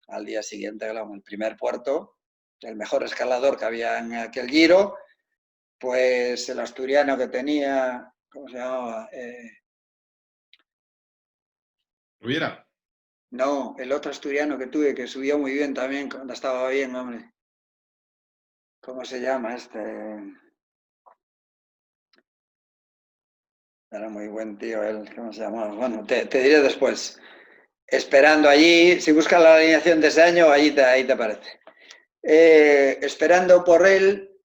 Al día siguiente, en el primer puerto, el mejor escalador que había en aquel Giro, pues el asturiano que tenía, ¿cómo se llamaba?
¿Hubiera?
No, el otro asturiano que tuve, que subió muy bien también, cuando estaba bien, hombre. ¿Cómo se llama este? Era muy buen tío él, ¿cómo se llamaba? Bueno, te diré después. Esperando allí, si buscas la alineación de ese año, ahí te aparece. Esperando por él,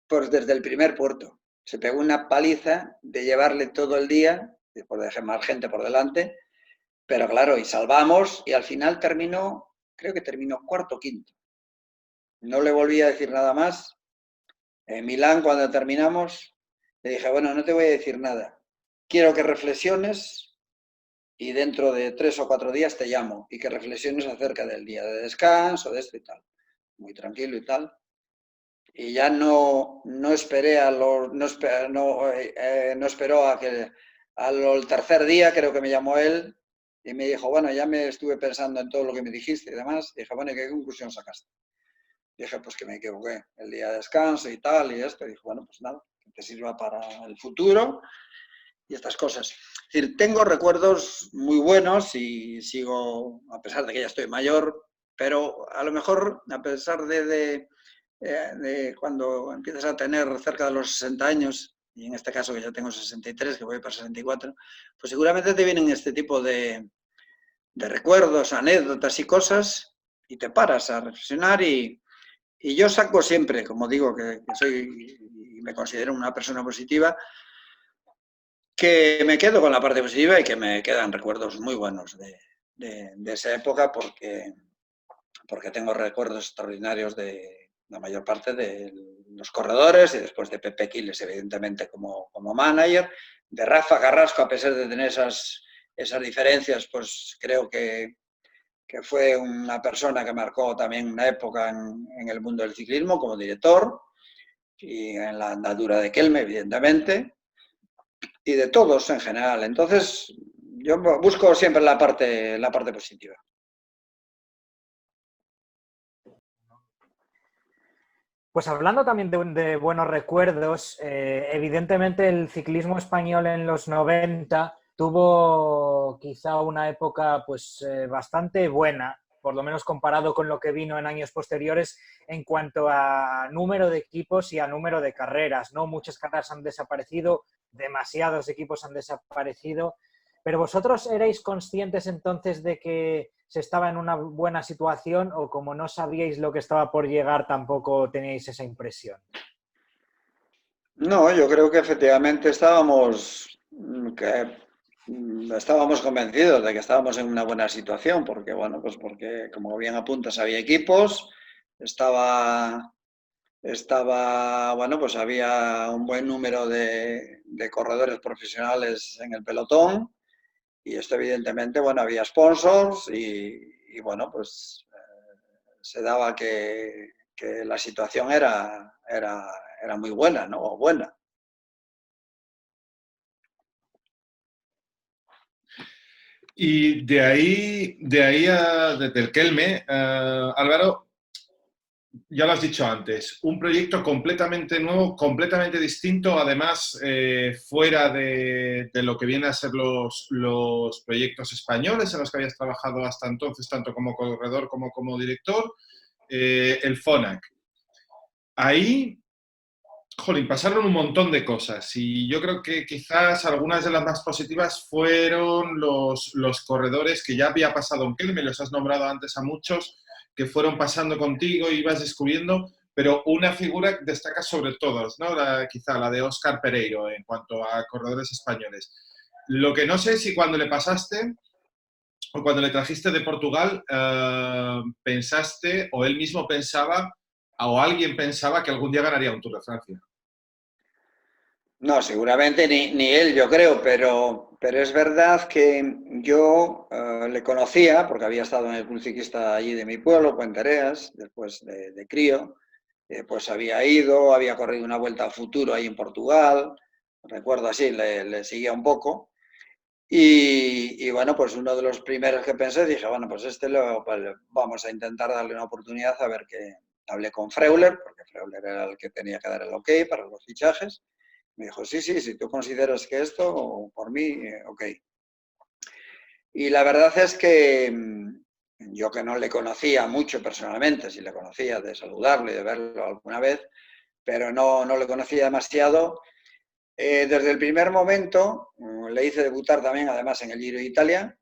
pues desde el primer puerto. Se pegó una paliza de llevarle todo el día, por dejar más gente por delante, pero claro, y salvamos y al final terminó, creo que terminó cuarto o quinto. No le volví a decir nada más. En Milán, cuando terminamos, le dije, bueno, no te voy a decir nada. Quiero que reflexiones y dentro de 3 o 4 días te llamo y que reflexiones acerca del día de descanso, de esto y tal. Muy tranquilo y tal. Y ya no esperé no esperó a que al tercer día, creo que me llamó él y me dijo, bueno, ya me estuve pensando en todo lo que me dijiste y demás. Y dije, bueno, ¿y qué conclusión sacaste? Dije, pues que me equivoqué, el día de descanso y tal, y esto. Y dijo, bueno, pues nada, que te sirva para el futuro y estas cosas. Es decir, tengo recuerdos muy buenos y sigo, a pesar de que ya estoy mayor, pero a lo mejor, a pesar de cuando empiezas a tener cerca de los 60 años, y en este caso que ya tengo 63, que voy para 64, pues seguramente te vienen este tipo de recuerdos, anécdotas y cosas, y te paras a reflexionar y yo saco siempre, como digo, que soy y me considero una persona positiva, que me quedo con la parte positiva y que me quedan recuerdos muy buenos de esa época porque tengo recuerdos extraordinarios de la mayor parte de los corredores y después de Pepe Quiles, evidentemente, como manager, de Rafa Carrasco, a pesar de tener esas diferencias, pues creo que fue una persona que marcó también una época en el mundo del ciclismo como director y en la andadura de Kelme, evidentemente, y de todos en general. Entonces, yo busco siempre la parte positiva.
Pues hablando también de buenos recuerdos, evidentemente el ciclismo español en los 90 tuvo quizá una época pues bastante buena, por lo menos comparado con lo que vino en años posteriores en cuanto a número de equipos y a número de carreras, ¿no? Muchas carreras han desaparecido, demasiados equipos han desaparecido, pero vosotros erais conscientes entonces de que se estaba en una buena situación o como no sabíais lo que estaba por llegar tampoco teníais esa impresión?
No, yo creo que efectivamente estábamos convencidos de que estábamos en una buena situación, porque bueno, pues porque como bien apuntas había equipos, bueno, pues había un buen número de corredores profesionales en el pelotón y esto evidentemente, bueno, había sponsors y bueno, pues se daba que la situación era muy buena, ¿no? O buena.
Y desde el Kelme, Álvaro, ya lo has dicho antes, un proyecto completamente nuevo, completamente distinto, además fuera de lo que vienen a ser los proyectos españoles en los que habías trabajado hasta entonces, tanto como corredor como director, el FONAC. Ahí, jolín, pasaron un montón de cosas y yo creo que quizás algunas de las más positivas fueron los corredores que ya había pasado en Kelme, los has nombrado antes a muchos, que fueron pasando contigo y ibas descubriendo, pero una figura destaca sobre todos, ¿no? Quizá la de Óscar Pereiro en cuanto a corredores españoles. Lo que no sé si cuando le pasaste o cuando le trajiste de Portugal pensaste o él mismo pensaba o alguien pensaba que algún día ganaría un Tour de Francia.
No, seguramente ni él, yo creo, pero es verdad que yo le conocía, porque había estado en el club ciclista allí de mi pueblo, Puentereas, después de crío, pues había corrido una vuelta a futuro ahí en Portugal, recuerdo así, le seguía un poco, y bueno, pues uno de los primeros que pensé, dije, bueno, pues pues vamos a intentar darle una oportunidad a ver qué. Hablé con Freuler, porque Freuler era el que tenía que dar el ok para los fichajes. Me dijo, sí, si tú consideras que esto, por mí, ok. Y la verdad es que yo que no le conocía mucho personalmente, sí le conocía de saludarle y de verlo alguna vez, pero no le conocía demasiado. Desde el primer momento, le hice debutar también, además, en el Giro de Italia.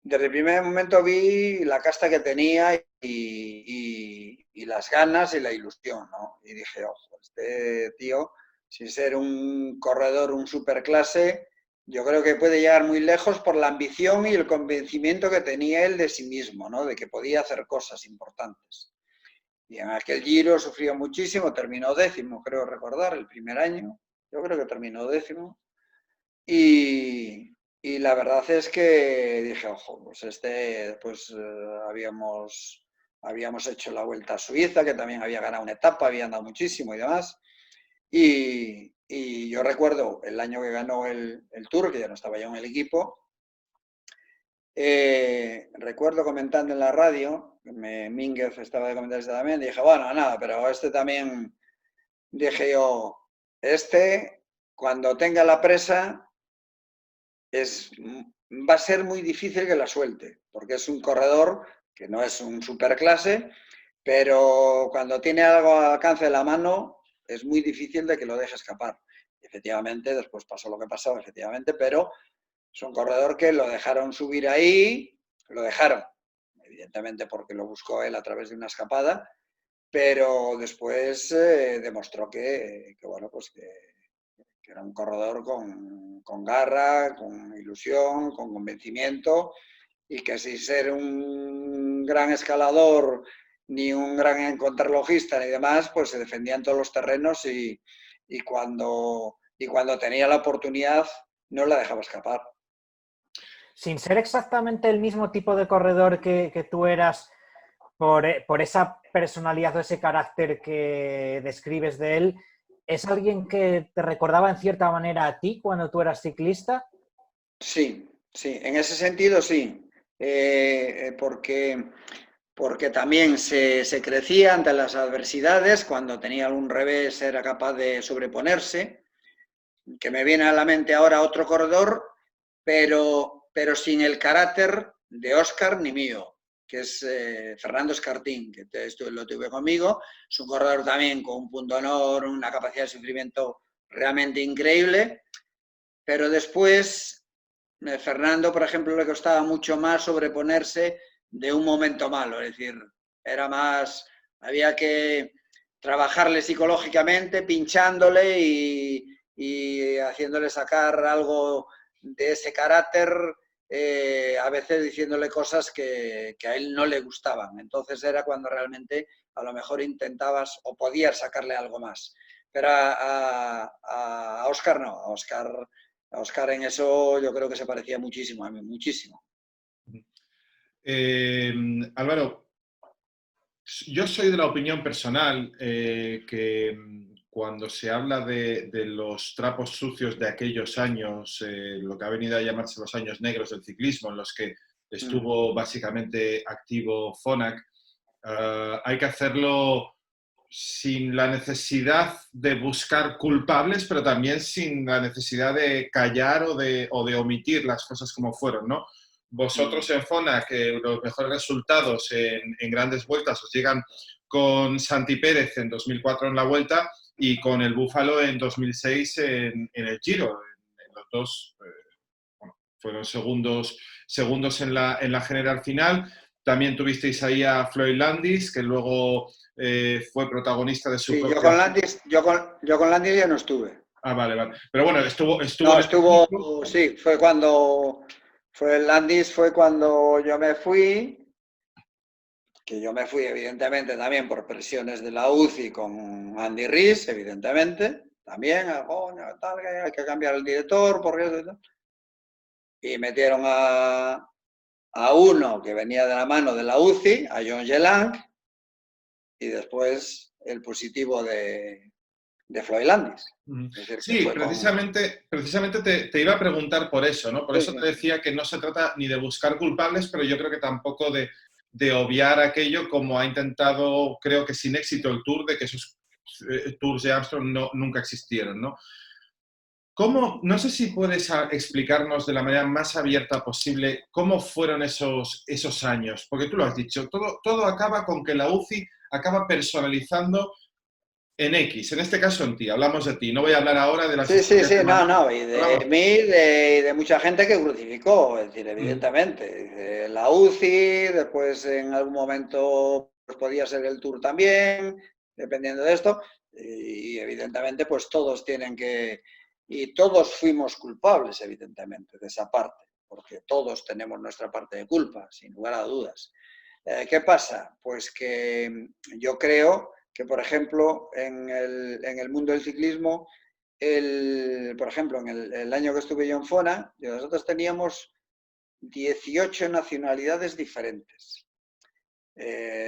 Desde el primer momento vi la casta que tenía y las ganas y la ilusión, ¿no? Y dije, ojo, este tío, sin ser un corredor, un superclase, Yo creo que puede llegar muy lejos por la ambición y el convencimiento que tenía él de sí mismo, ¿no? De que podía hacer cosas importantes. Y en aquel Giro sufrió muchísimo, terminó 10º, creo recordar, el primer año. Yo creo que terminó 10º. Y la verdad es que dije, ojo, pues habíamos hecho la Vuelta a Suiza, que también había ganado una etapa, había andado muchísimo y demás. Y yo recuerdo el año que ganó el Tour, que ya no estaba yo en el equipo, recuerdo comentando en la radio, Mínguez estaba de comentarista también, dije, bueno, nada, pero este también, dije yo, cuando tenga la presa, va a ser muy difícil que la suelte, porque es un corredor que no es un superclase, pero cuando tiene algo al alcance de la mano, es muy difícil de que lo deje escapar. Efectivamente, después pasó lo que pasó, efectivamente, pero es un corredor que lo dejaron subir ahí, lo dejaron, evidentemente porque lo buscó él a través de una escapada, pero después demostró bueno, pues que era un corredor con garra, con ilusión, con convencimiento, y que sin ser un gran escalador, ni un gran contrarrelojista ni demás, pues se defendía en todos los terrenos y cuando tenía la oportunidad no la dejaba escapar.
Sin ser exactamente el mismo tipo de corredor que tú eras, por esa personalidad o ese carácter que describes de él, ¿es alguien que te recordaba en cierta manera a ti cuando tú eras ciclista?
Sí, sí, en ese sentido sí, porque también se crecía ante las adversidades, cuando tenía algún revés era capaz de sobreponerse, que me viene a la mente ahora otro corredor, pero sin el carácter de Óscar ni mío, que es Fernando Escartín, que lo tuve conmigo, es un corredor también con un punto de honor, una capacidad de sufrimiento realmente increíble, pero después Fernando, por ejemplo, le costaba mucho más sobreponerse de un momento malo, es decir, había que trabajarle psicológicamente, pinchándole y haciéndole sacar algo de ese carácter, a veces diciéndole cosas que a él no le gustaban. Entonces era cuando realmente a lo mejor intentabas o podías sacarle algo más. Pero a Óscar no, a Óscar en eso yo creo que se parecía muchísimo a mí, muchísimo.
Álvaro, yo soy de la opinión personal que cuando se habla de los trapos sucios de aquellos años, lo que ha venido a llamarse los años negros del ciclismo, en los que estuvo básicamente activo Phonak, hay que hacerlo sin la necesidad de buscar culpables, pero también sin la necesidad de callar o de omitir las cosas como fueron, ¿no? Vosotros en Phonak, que los mejores resultados en grandes vueltas os llegan con Santi Pérez en 2004 en la Vuelta y con el Búfalo en 2006 en el Giro. En los dos bueno, fueron segundos en la general final. También tuvisteis ahí a Floyd Landis, que luego fue protagonista de su propia...
Yo con Landis ya no estuve.
Ah, vale, vale. Pero bueno, estuvo
No,
equipo.
sí, Landis fue cuando yo me fui, que yo me fui evidentemente también por presiones de la UCI con Andy Riz, evidentemente, también, tal, que hay que cambiar el director, porque eso y metieron a uno que venía de la mano de la UCI, a John Gelang, y después el positivo de Floyd Landis.
Es decir, sí, precisamente te iba a preguntar por eso, ¿no? Por eso te decía que no se trata ni de buscar culpables, pero yo creo que tampoco de obviar aquello como ha intentado, creo que sin éxito, el Tour, de que esos Tours de Armstrong nunca existieron, ¿no? No sé si puedes explicarnos de la manera más abierta posible cómo fueron esos años, porque tú lo has dicho, todo acaba con que la UCI acaba personalizando en X, en este caso en ti, hablamos de ti, no voy a hablar ahora de las
historias de y de mí y de mucha gente que crucificó, es decir, evidentemente, la UCI, después en algún momento pues, podía ser el Tour también, dependiendo de esto, y evidentemente pues todos tienen que y todos fuimos culpables, evidentemente, de esa parte, porque todos tenemos nuestra parte de culpa, sin lugar a dudas. ¿Qué pasa? Pues que yo creo que, por ejemplo, en el mundo del ciclismo, por ejemplo, en el año que estuve yo en FONA, nosotros teníamos 18 nacionalidades diferentes,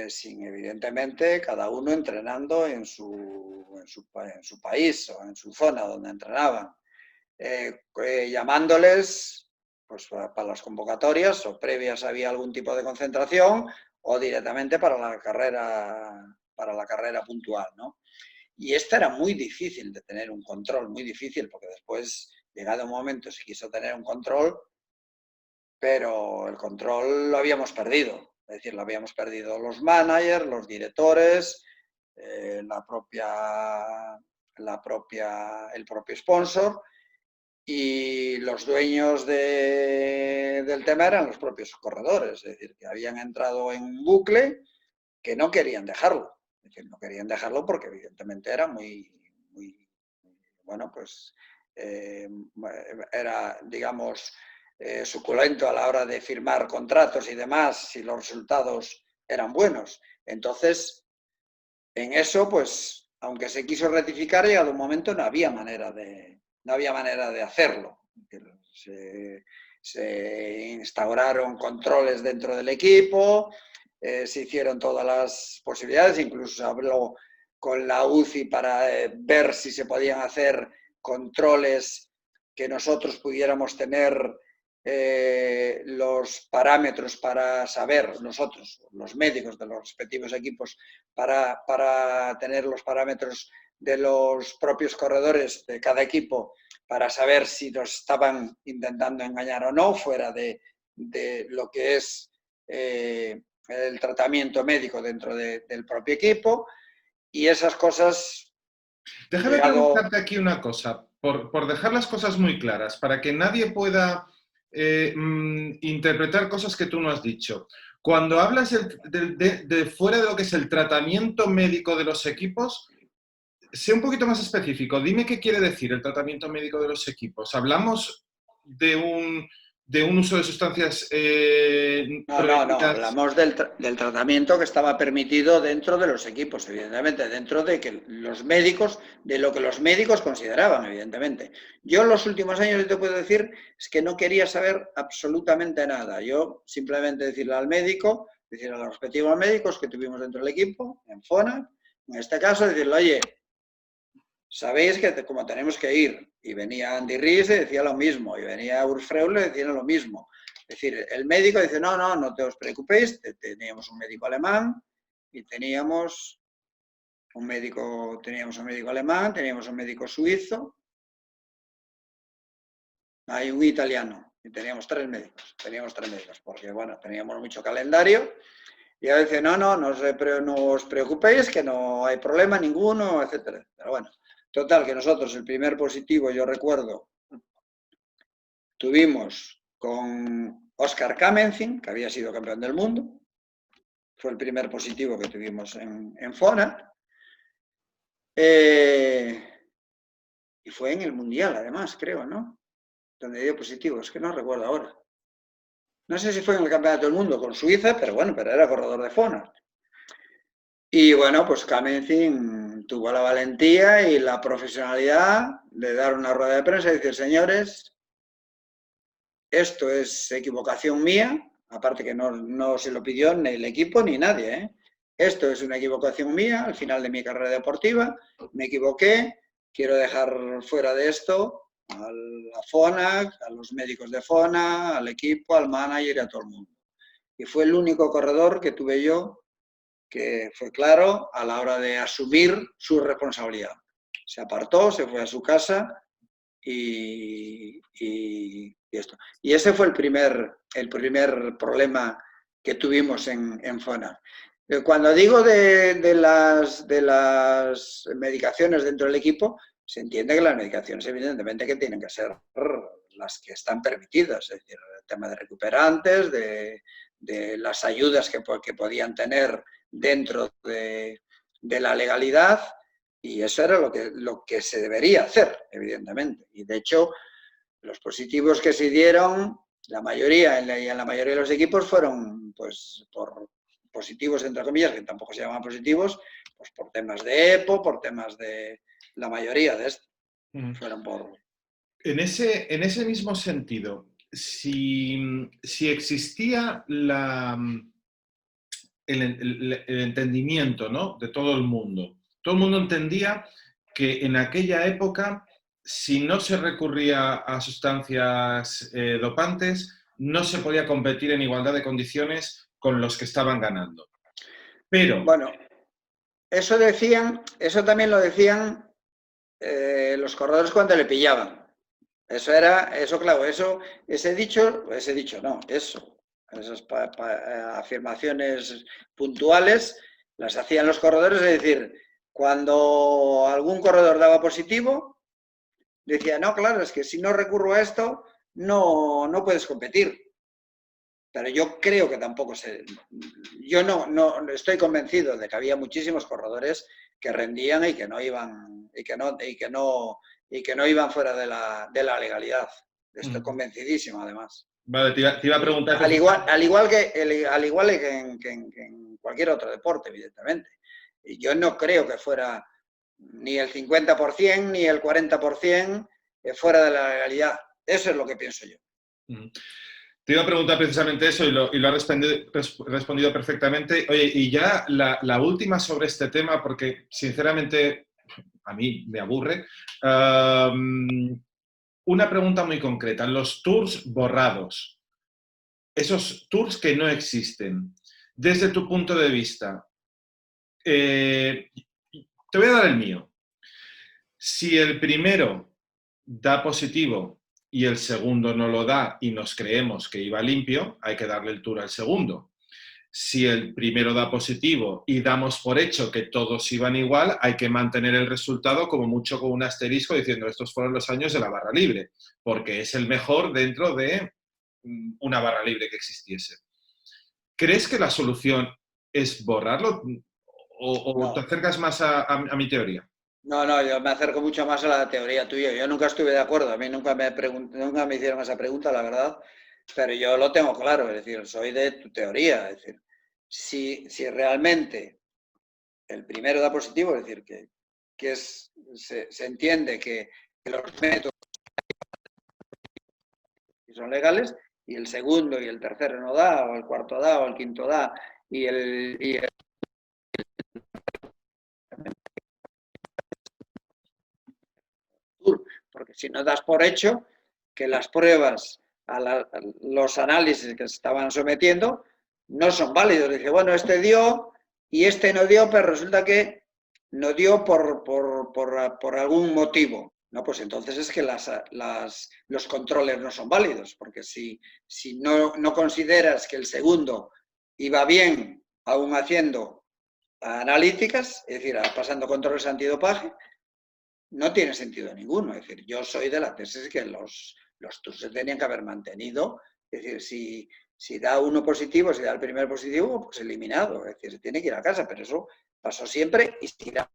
sin evidentemente cada uno entrenando en su país o en su zona donde entrenaban, llamándoles pues, para las convocatorias o previas había algún tipo de concentración o directamente para la carrera puntual, ¿no? Y esta era muy difícil de tener un control, muy difícil, porque después, llegado un momento, se quiso tener un control, pero el control lo habíamos perdido. Es decir, lo habíamos perdido los managers, los directores, el propio sponsor, y los dueños del tema eran los propios corredores. Es decir, que habían entrado en un bucle que no querían dejarlo. Es decir, no querían dejarlo porque evidentemente era muy bueno, pues era, digamos, suculento a la hora de firmar contratos y demás, si los resultados eran buenos. Entonces, en eso, pues, aunque se quiso rectificar, llegado un momento no había manera de hacerlo. Se instauraron controles dentro del equipo, se hicieron todas las posibilidades, incluso se habló con la UCI para ver si se podían hacer controles que nosotros pudiéramos tener los parámetros para saber, nosotros, los médicos de los respectivos equipos, para tener los parámetros de los propios corredores de cada equipo para saber si nos estaban intentando engañar o no, fuera de lo que es el tratamiento médico dentro del propio equipo, y esas cosas...
Déjame preguntarte aquí una cosa, por dejar las cosas muy claras, para que nadie pueda interpretar cosas que tú no has dicho. Cuando hablas de fuera de lo que es el tratamiento médico de los equipos, sé un poquito más específico. Dime qué quiere decir el tratamiento médico de los equipos. ¿Hablamos de un uso de sustancias
No, hablamos del tratamiento que estaba permitido dentro de los equipos, evidentemente, dentro de que los médicos, de lo que los médicos consideraban, evidentemente. Yo en los últimos años te puedo decir es que no quería saber absolutamente nada. Yo simplemente decirle al médico, decirle a los respectivos médicos que tuvimos dentro del equipo, en FONA, en este caso, decirle, oye, sabéis que como tenemos que ir. Y venía Andy Riese y decía lo mismo, y venía Urs Freule y decía lo mismo. Es decir, el médico dice, no te os preocupéis, teníamos un médico alemán y teníamos un médico alemán, teníamos un médico suizo, hay un italiano, y teníamos tres médicos, porque bueno, teníamos mucho calendario, y a veces no os preocupéis, que no hay problema ninguno, etcétera. Pero bueno, total, que nosotros el primer positivo, yo recuerdo, tuvimos con Oscar Kamenzind, que había sido campeón del mundo. Fue el primer positivo que tuvimos en FONA. Y fue en el Mundial, además, creo, ¿no? Donde dio positivo, es que no recuerdo ahora. No sé si fue en el Campeonato del Mundo con Suiza, pero era corredor de FONA. Y bueno, pues Kamenzind tuvo la valentía y la profesionalidad de dar una rueda de prensa y decir, señores, esto es equivocación mía, aparte que no se lo pidió ni el equipo ni nadie, ¿eh? Esto es una equivocación mía al final de mi carrera deportiva, me equivoqué, quiero dejar fuera de esto a la FONA, a los médicos de FONA, al equipo, al manager y a todo el mundo. Y fue el único corredor que tuve yo que fue claro a la hora de asumir su responsabilidad. Se apartó, se fue a su casa y esto. Y ese fue el primer problema que tuvimos en FONA. Cuando digo de las medicaciones dentro del equipo, se entiende que las medicaciones evidentemente que tienen que ser las que están permitidas, es decir, el tema de recuperantes, de las ayudas que podían tener dentro de la legalidad Y eso era lo que se debería hacer, evidentemente. Y de hecho, los positivos que se dieron, la mayoría, en la mayoría de los equipos fueron pues por positivos, entre comillas, que tampoco se llaman positivos, pues por temas de EPO, por temas de... La mayoría de esto fueron por...
En ese mismo sentido, si existía el entendimiento, ¿no?, de todo el mundo entendía que en aquella época, si no se recurría a sustancias dopantes, no se podía competir en igualdad de condiciones con los que estaban ganando. Pero...
Bueno, eso también lo decían los corredores cuando le pillaban. Esas afirmaciones puntuales las hacían los corredores, es decir, cuando algún corredor daba positivo, decía, no, claro, es que si no recurro a esto, no puedes competir. Pero yo creo que tampoco yo no estoy convencido de que había muchísimos corredores que rendían y que no iban fuera de la legalidad. Estoy convencidísimo, además.
Vale, te iba a preguntar...
Al igual que en cualquier otro deporte, evidentemente. Y yo no creo que fuera ni el 50% ni el 40% fuera de la legalidad. Eso es lo que pienso yo.
Te iba a preguntar precisamente eso y lo has respondido perfectamente. Oye, y ya la última sobre este tema, porque sinceramente a mí me aburre. Una pregunta muy concreta. Los tours borrados, esos tours que no existen, desde tu punto de vista, te voy a dar el mío. Si el primero da positivo y el segundo no lo da y nos creemos que iba limpio, hay que darle el tour al segundo. Si el primero da positivo y damos por hecho que todos iban igual, hay que mantener el resultado como mucho con un asterisco diciendo estos fueron los años de la barra libre, porque es el mejor dentro de una barra libre que existiese. ¿Crees que la solución es borrarlo o no? ¿Te acercas más a mi teoría?
No, yo me acerco mucho más a la teoría tuya. Yo nunca estuve de acuerdo. A mí nunca me hicieron esa pregunta, la verdad. Pero yo lo tengo claro. Es decir, soy de tu teoría. Es decir, si realmente el primero da positivo, es decir, se entiende que los métodos son legales y el segundo y el tercero no da, o el cuarto da, o el quinto da, porque si no das por hecho que las pruebas a los análisis que se estaban sometiendo no son válidos. Dice, bueno, este dio y este no dio, pero resulta que no dio por algún motivo. No, pues entonces es que los controles no son válidos, porque si no consideras que el segundo iba bien, aún haciendo analíticas, es decir, pasando controles antidopaje, no tiene sentido ninguno. Es decir, yo soy de la tesis que los tours se tenían que haber mantenido. Es decir, si da uno positivo, si da el primer positivo, pues eliminado. Es decir, se tiene que ir a casa, pero eso pasó siempre y seguirá.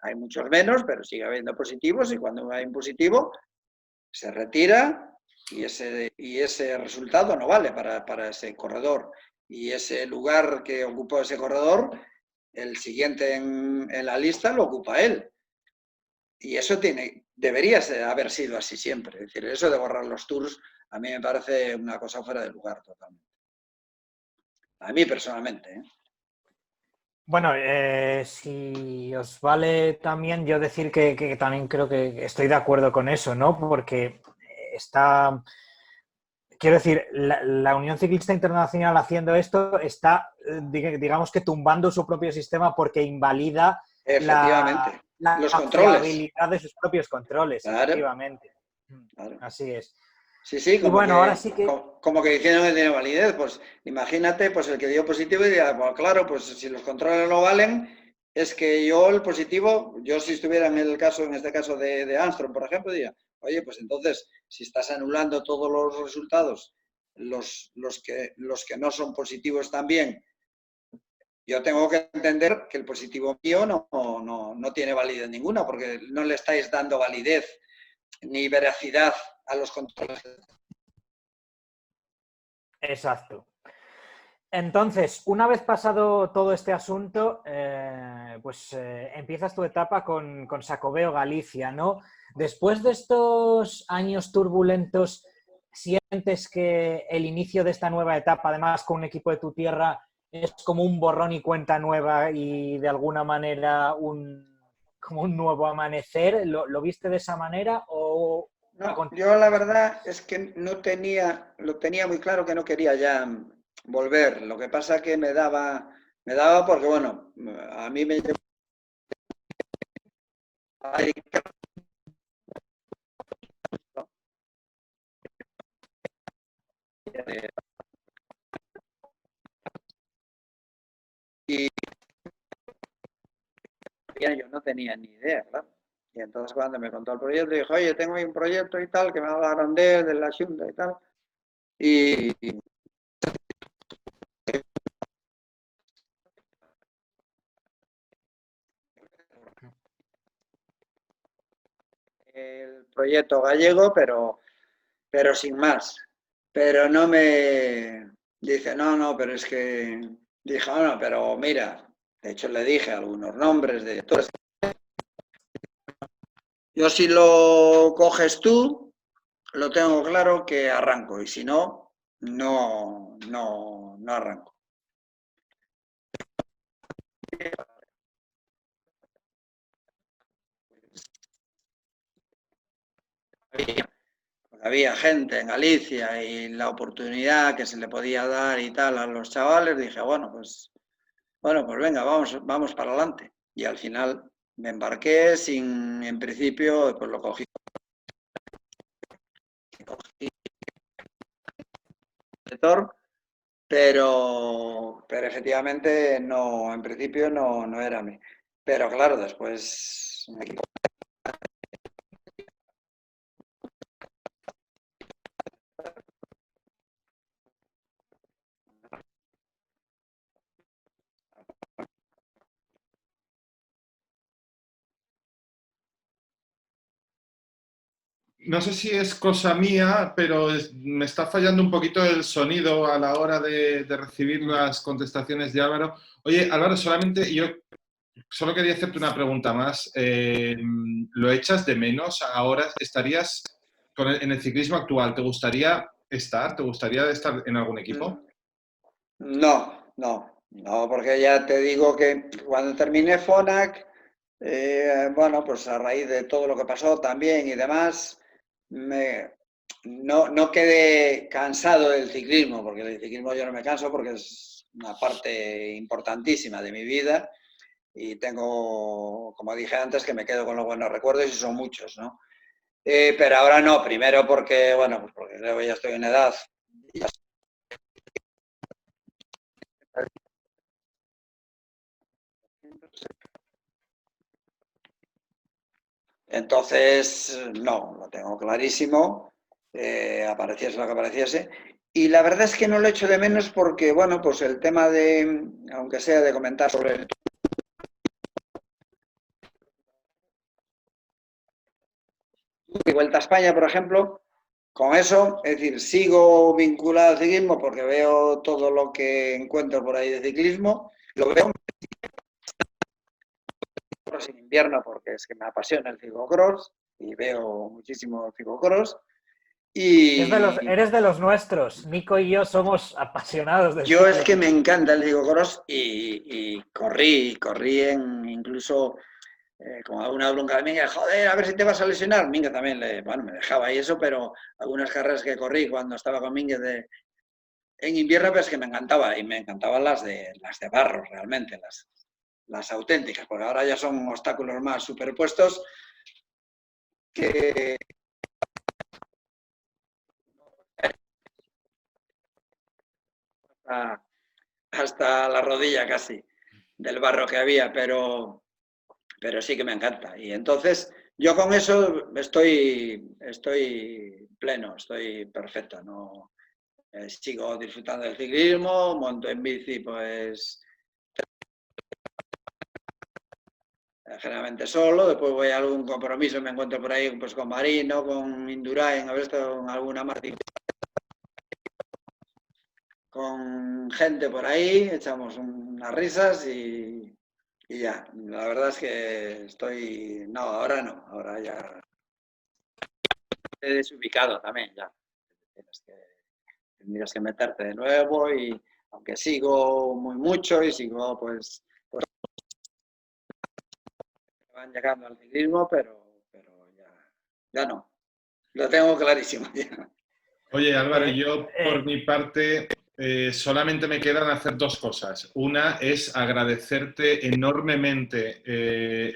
Hay muchos menos, pero sigue habiendo positivos y cuando hay un positivo se retira y ese resultado no vale para ese corredor. Y ese lugar que ocupó ese corredor, el siguiente en la lista lo ocupa él. Y eso debería haber sido así siempre. Es decir, eso de borrar los tours a mí me parece una cosa fuera de lugar totalmente. A mí personalmente, ¿eh?
Bueno, si os vale también yo decir que también creo que estoy de acuerdo con eso, ¿no? Porque quiero decir, la Unión Ciclista Internacional haciendo esto está, digamos que tumbando su propio sistema porque invalida
los controles,
fiabilidad de sus propios controles,
claro,
efectivamente.
Claro.
Así es.
Sí, como,
bueno, ahora sí que...
como que diciendo que tiene validez, pues imagínate, pues el que dio positivo y diría, pues claro, pues si los controles no valen, es que yo el positivo, yo si estuviera en este caso de Armstrong, por ejemplo, diría, oye, pues entonces, si estás anulando todos los resultados, los que no son positivos también, yo tengo que entender que el positivo mío no tiene validez ninguna, porque no le estáis dando validez ni veracidad a los controles.
Exacto. Entonces, una vez pasado todo este asunto, empiezas tu etapa con Xacobeo Galicia, ¿no? Después de estos años turbulentos, ¿sientes que el inicio de esta nueva etapa, además con un equipo de tu tierra, es como un borrón y cuenta nueva y de alguna manera como un nuevo amanecer? ¿Lo viste de esa manera o...?
No, yo la verdad es que lo tenía muy claro que no quería ya volver. Lo que pasa que me daba porque, bueno, a mí me llevó y yo no tenía ni idea, claro. Y entonces cuando me contó el proyecto, dije, oye, tengo ahí un proyecto y tal, que me hablaron de él, de la Xunta y tal. Y el proyecto gallego, pero sin más. Pero no me dice, no, pero es que dije, no, pero mira, de hecho le dije algunos nombres de directores. Yo si lo coges tú, lo tengo claro que arranco y si no, no arranco. Había gente en Galicia y la oportunidad que se le podía dar y tal a los chavales, dije, bueno, pues venga, vamos para adelante. Y al final me embarqué en principio, pues lo cogí pero efectivamente no, en principio no era a mí. Pero claro, después me equivoqué.
No sé si es cosa mía, pero me está fallando un poquito el sonido a la hora de recibir las contestaciones de Álvaro. Oye, Álvaro, solamente yo solo quería hacerte una pregunta más. ¿Lo echas de menos? Ahora estarías en el ciclismo actual. ¿Te gustaría estar? ¿Te gustaría estar en algún equipo?
No, porque ya te digo que cuando terminé FONAC, bueno, pues a raíz de todo lo que pasó también y demás, no quedé cansado del ciclismo, porque el ciclismo yo no me canso porque es una parte importantísima de mi vida y tengo, como dije antes, que me quedo con los buenos recuerdos y son muchos, ¿no? Pero ahora no, primero porque, bueno, pues porque creo que ya estoy en edad. Entonces, no, lo tengo clarísimo, apareciese lo que apareciese. Y la verdad es que no lo echo de menos porque, bueno, pues el tema de, aunque sea de comentar sobre el y Vuelta a España, por ejemplo, con eso, es decir, sigo vinculado al ciclismo porque veo todo lo que encuentro por ahí de ciclismo, lo veo en invierno porque es que me apasiona el ciclocross y veo muchísimo ciclocross. Y
Eres de los nuestros. Nico y yo somos apasionados del
yo es
ciclo.
que me encanta el ciclocross y corrí incluso con alguna bronca de Minga, joder, a ver si te vas a lesionar. Minga también, bueno, me dejaba y eso, pero algunas carreras que corrí cuando estaba con Minga en invierno, pues que me encantaba y me encantaban las de barro realmente, las auténticas, porque ahora ya son obstáculos más superpuestos que hasta la rodilla casi del barro que había, pero sí que me encanta. Y entonces yo con eso estoy pleno, estoy perfecto. No, sigo disfrutando del ciclismo, monto en bici, pues generalmente solo, después voy a algún compromiso, me encuentro por ahí pues con Marino, con Indurain, a veces con alguna más, con gente por ahí, echamos unas risas y ya. La verdad es que estoy... No, ahora ya he desubicado también, ya. Tendrías que meterte de nuevo y aunque sigo mucho y sigo pues van llegando al ciclismo, pero ya no. Lo tengo clarísimo ya.
Oye, Álvaro, y yo por
Eh,
mi parte solamente me quedan hacer dos cosas. Una es agradecerte enormemente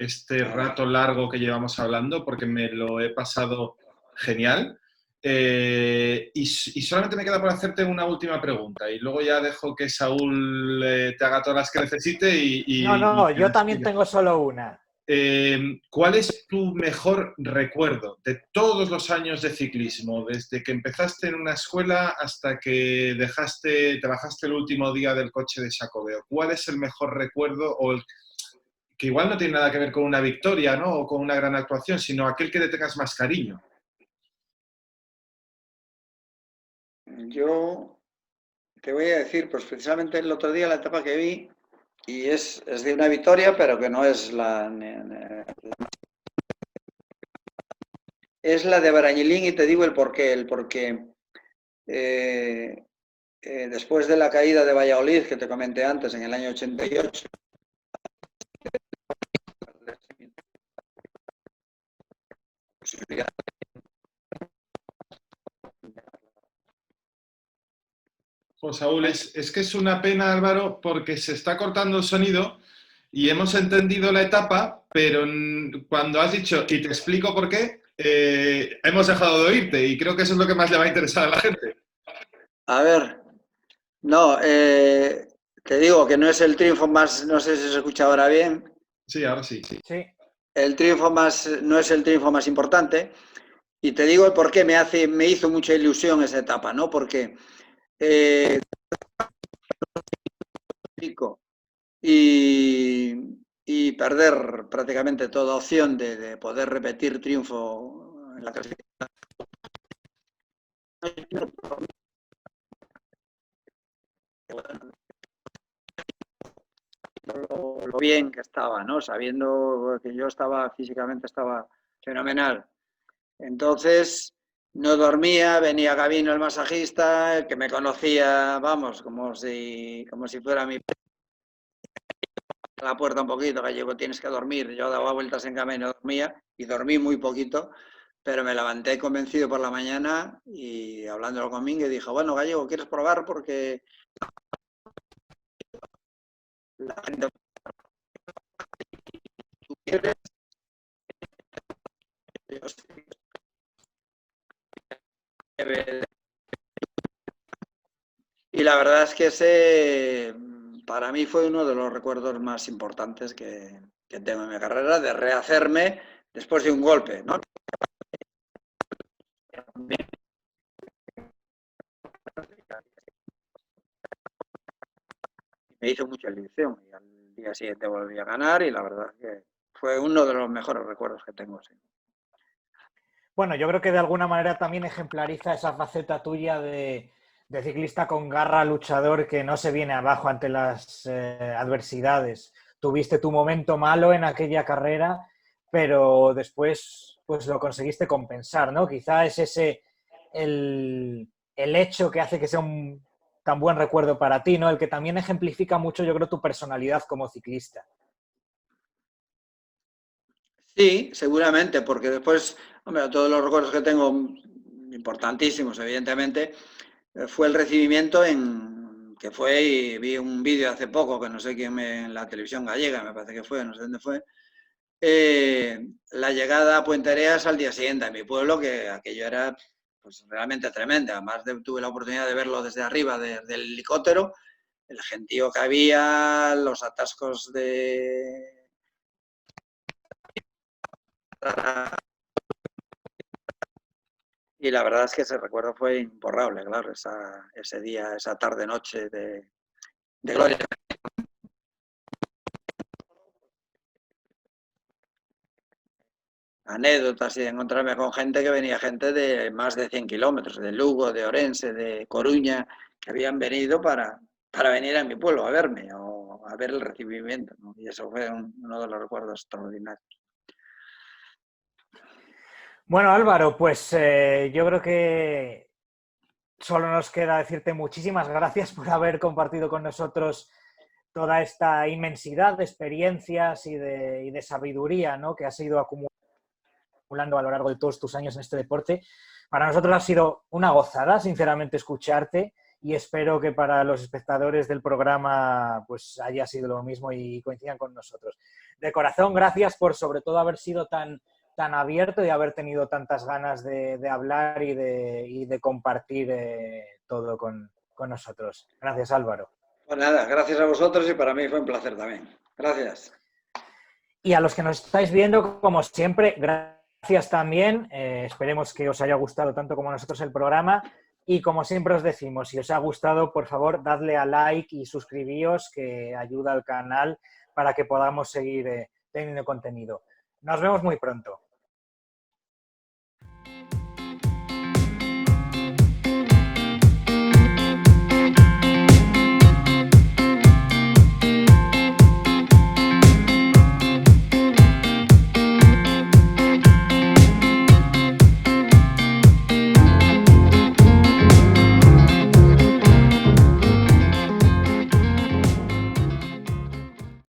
este
Nada.
rato largo que llevamos hablando, porque me lo he pasado genial. Y solamente me queda por hacerte una última pregunta y luego ya dejo que Saúl te haga todas las que necesite
no,
y
no,
te
yo también
despides.
tengo solo una.
¿Cuál es tu mejor recuerdo de todos los años de ciclismo, desde que empezaste en una escuela hasta que te bajaste el último día del coche de Xacobeo? ¿Cuál es el mejor recuerdo que igual no tiene nada que ver con una victoria, ¿no? O con una gran actuación, sino aquel que le tengas más cariño?
Yo te voy a decir, pues precisamente el otro día la etapa que vi, y es de una victoria, pero que no es es la de Barañilín y te digo el porqué. El porqué. Eh, Después de la caída de Valladolid, que te comenté antes, en el año 88,
Pues Saúl, es que es una pena, Álvaro, porque se está cortando el sonido y hemos entendido la etapa, pero cuando has dicho, y te explico por qué, hemos dejado de oírte y creo que eso es lo que más le va a interesar a la gente.
a ver, no, te digo que no es el triunfo más, no sé si se escucha ahora bien,
Sí, ahora sí.
Sí.
el triunfo más, no es el triunfo más importante, y te digo el por qué me hizo mucha ilusión esa etapa, ¿no? Porque eh, y, y perder prácticamente toda opción de poder repetir triunfo en la clasificación. Lo bien que estaba, ¿no? Sabiendo que yo estaba físicamente estaba fenomenal. Entonces no dormía, venía Gabino el masajista, el que me conocía, vamos, como si fuera mi a la puerta un poquito, Gallego, tienes que dormir. Yo daba vueltas en cama y no dormía, y dormí muy poquito, pero me levanté convencido por la mañana y hablándolo con Mingue dijo, bueno, Gallego, ¿quieres probar? Porque la gente tú quieres, yo y la verdad es que ese para mí fue uno de los recuerdos más importantes que tengo en mi carrera, de rehacerme después de un golpe, ¿no? Me hizo mucha ilusión y al día siguiente volví a ganar y la verdad es que fue uno de los mejores recuerdos que tengo. Sí.
Bueno, yo creo que de alguna manera también ejemplariza esa faceta tuya de ciclista con garra, luchador, que no se viene abajo ante las adversidades. Tuviste tu momento malo en aquella carrera, pero después pues lo conseguiste compensar, ¿no? Quizá es ese el hecho que hace que sea un tan buen recuerdo para ti, ¿no? El que también ejemplifica mucho, yo creo, tu personalidad como ciclista.
Sí, seguramente, porque después, hombre, todos los recuerdos que tengo, importantísimos, evidentemente, fue el recibimiento que fue, y vi un vídeo hace poco, que no sé quién en la televisión gallega, me parece que fue, no sé dónde fue, la llegada a Puente Areas al día siguiente a mi pueblo, que aquello era pues, realmente tremenda. Además tuve la oportunidad de verlo desde arriba del helicóptero, el gentío que había, los atascos de... Y la verdad es que ese recuerdo fue imborrable, claro, ese día, esa tarde-noche de gloria. anécdotas y de encontrarme con gente que venía gente de más de 100 kilómetros, de Lugo, de Orense, de Coruña, que habían venido para venir a mi pueblo a verme o a ver el recibimiento, ¿no? Y eso fue uno de los recuerdos extraordinarios.
Bueno, Álvaro, pues yo creo que solo nos queda decirte muchísimas gracias por haber compartido con nosotros toda esta inmensidad de experiencias y de sabiduría, ¿no?, que has ido acumulando a lo largo de todos tus años en este deporte. Para nosotros ha sido una gozada, sinceramente, escucharte, y espero que para los espectadores del programa pues haya sido lo mismo y coincidan con nosotros. De corazón, gracias por sobre todo haber sido tan abierto y haber tenido tantas ganas de hablar y de compartir todo con nosotros. Gracias, Álvaro.
Pues nada, gracias a vosotros y para mí fue un placer también. Gracias.
Y a los que nos estáis viendo, como siempre, gracias también. Esperemos que os haya gustado tanto como a nosotros el programa. Y como siempre os decimos, si os ha gustado, por favor, dadle a like y suscribíos, que ayuda al canal para que podamos seguir teniendo contenido. Nos vemos muy pronto.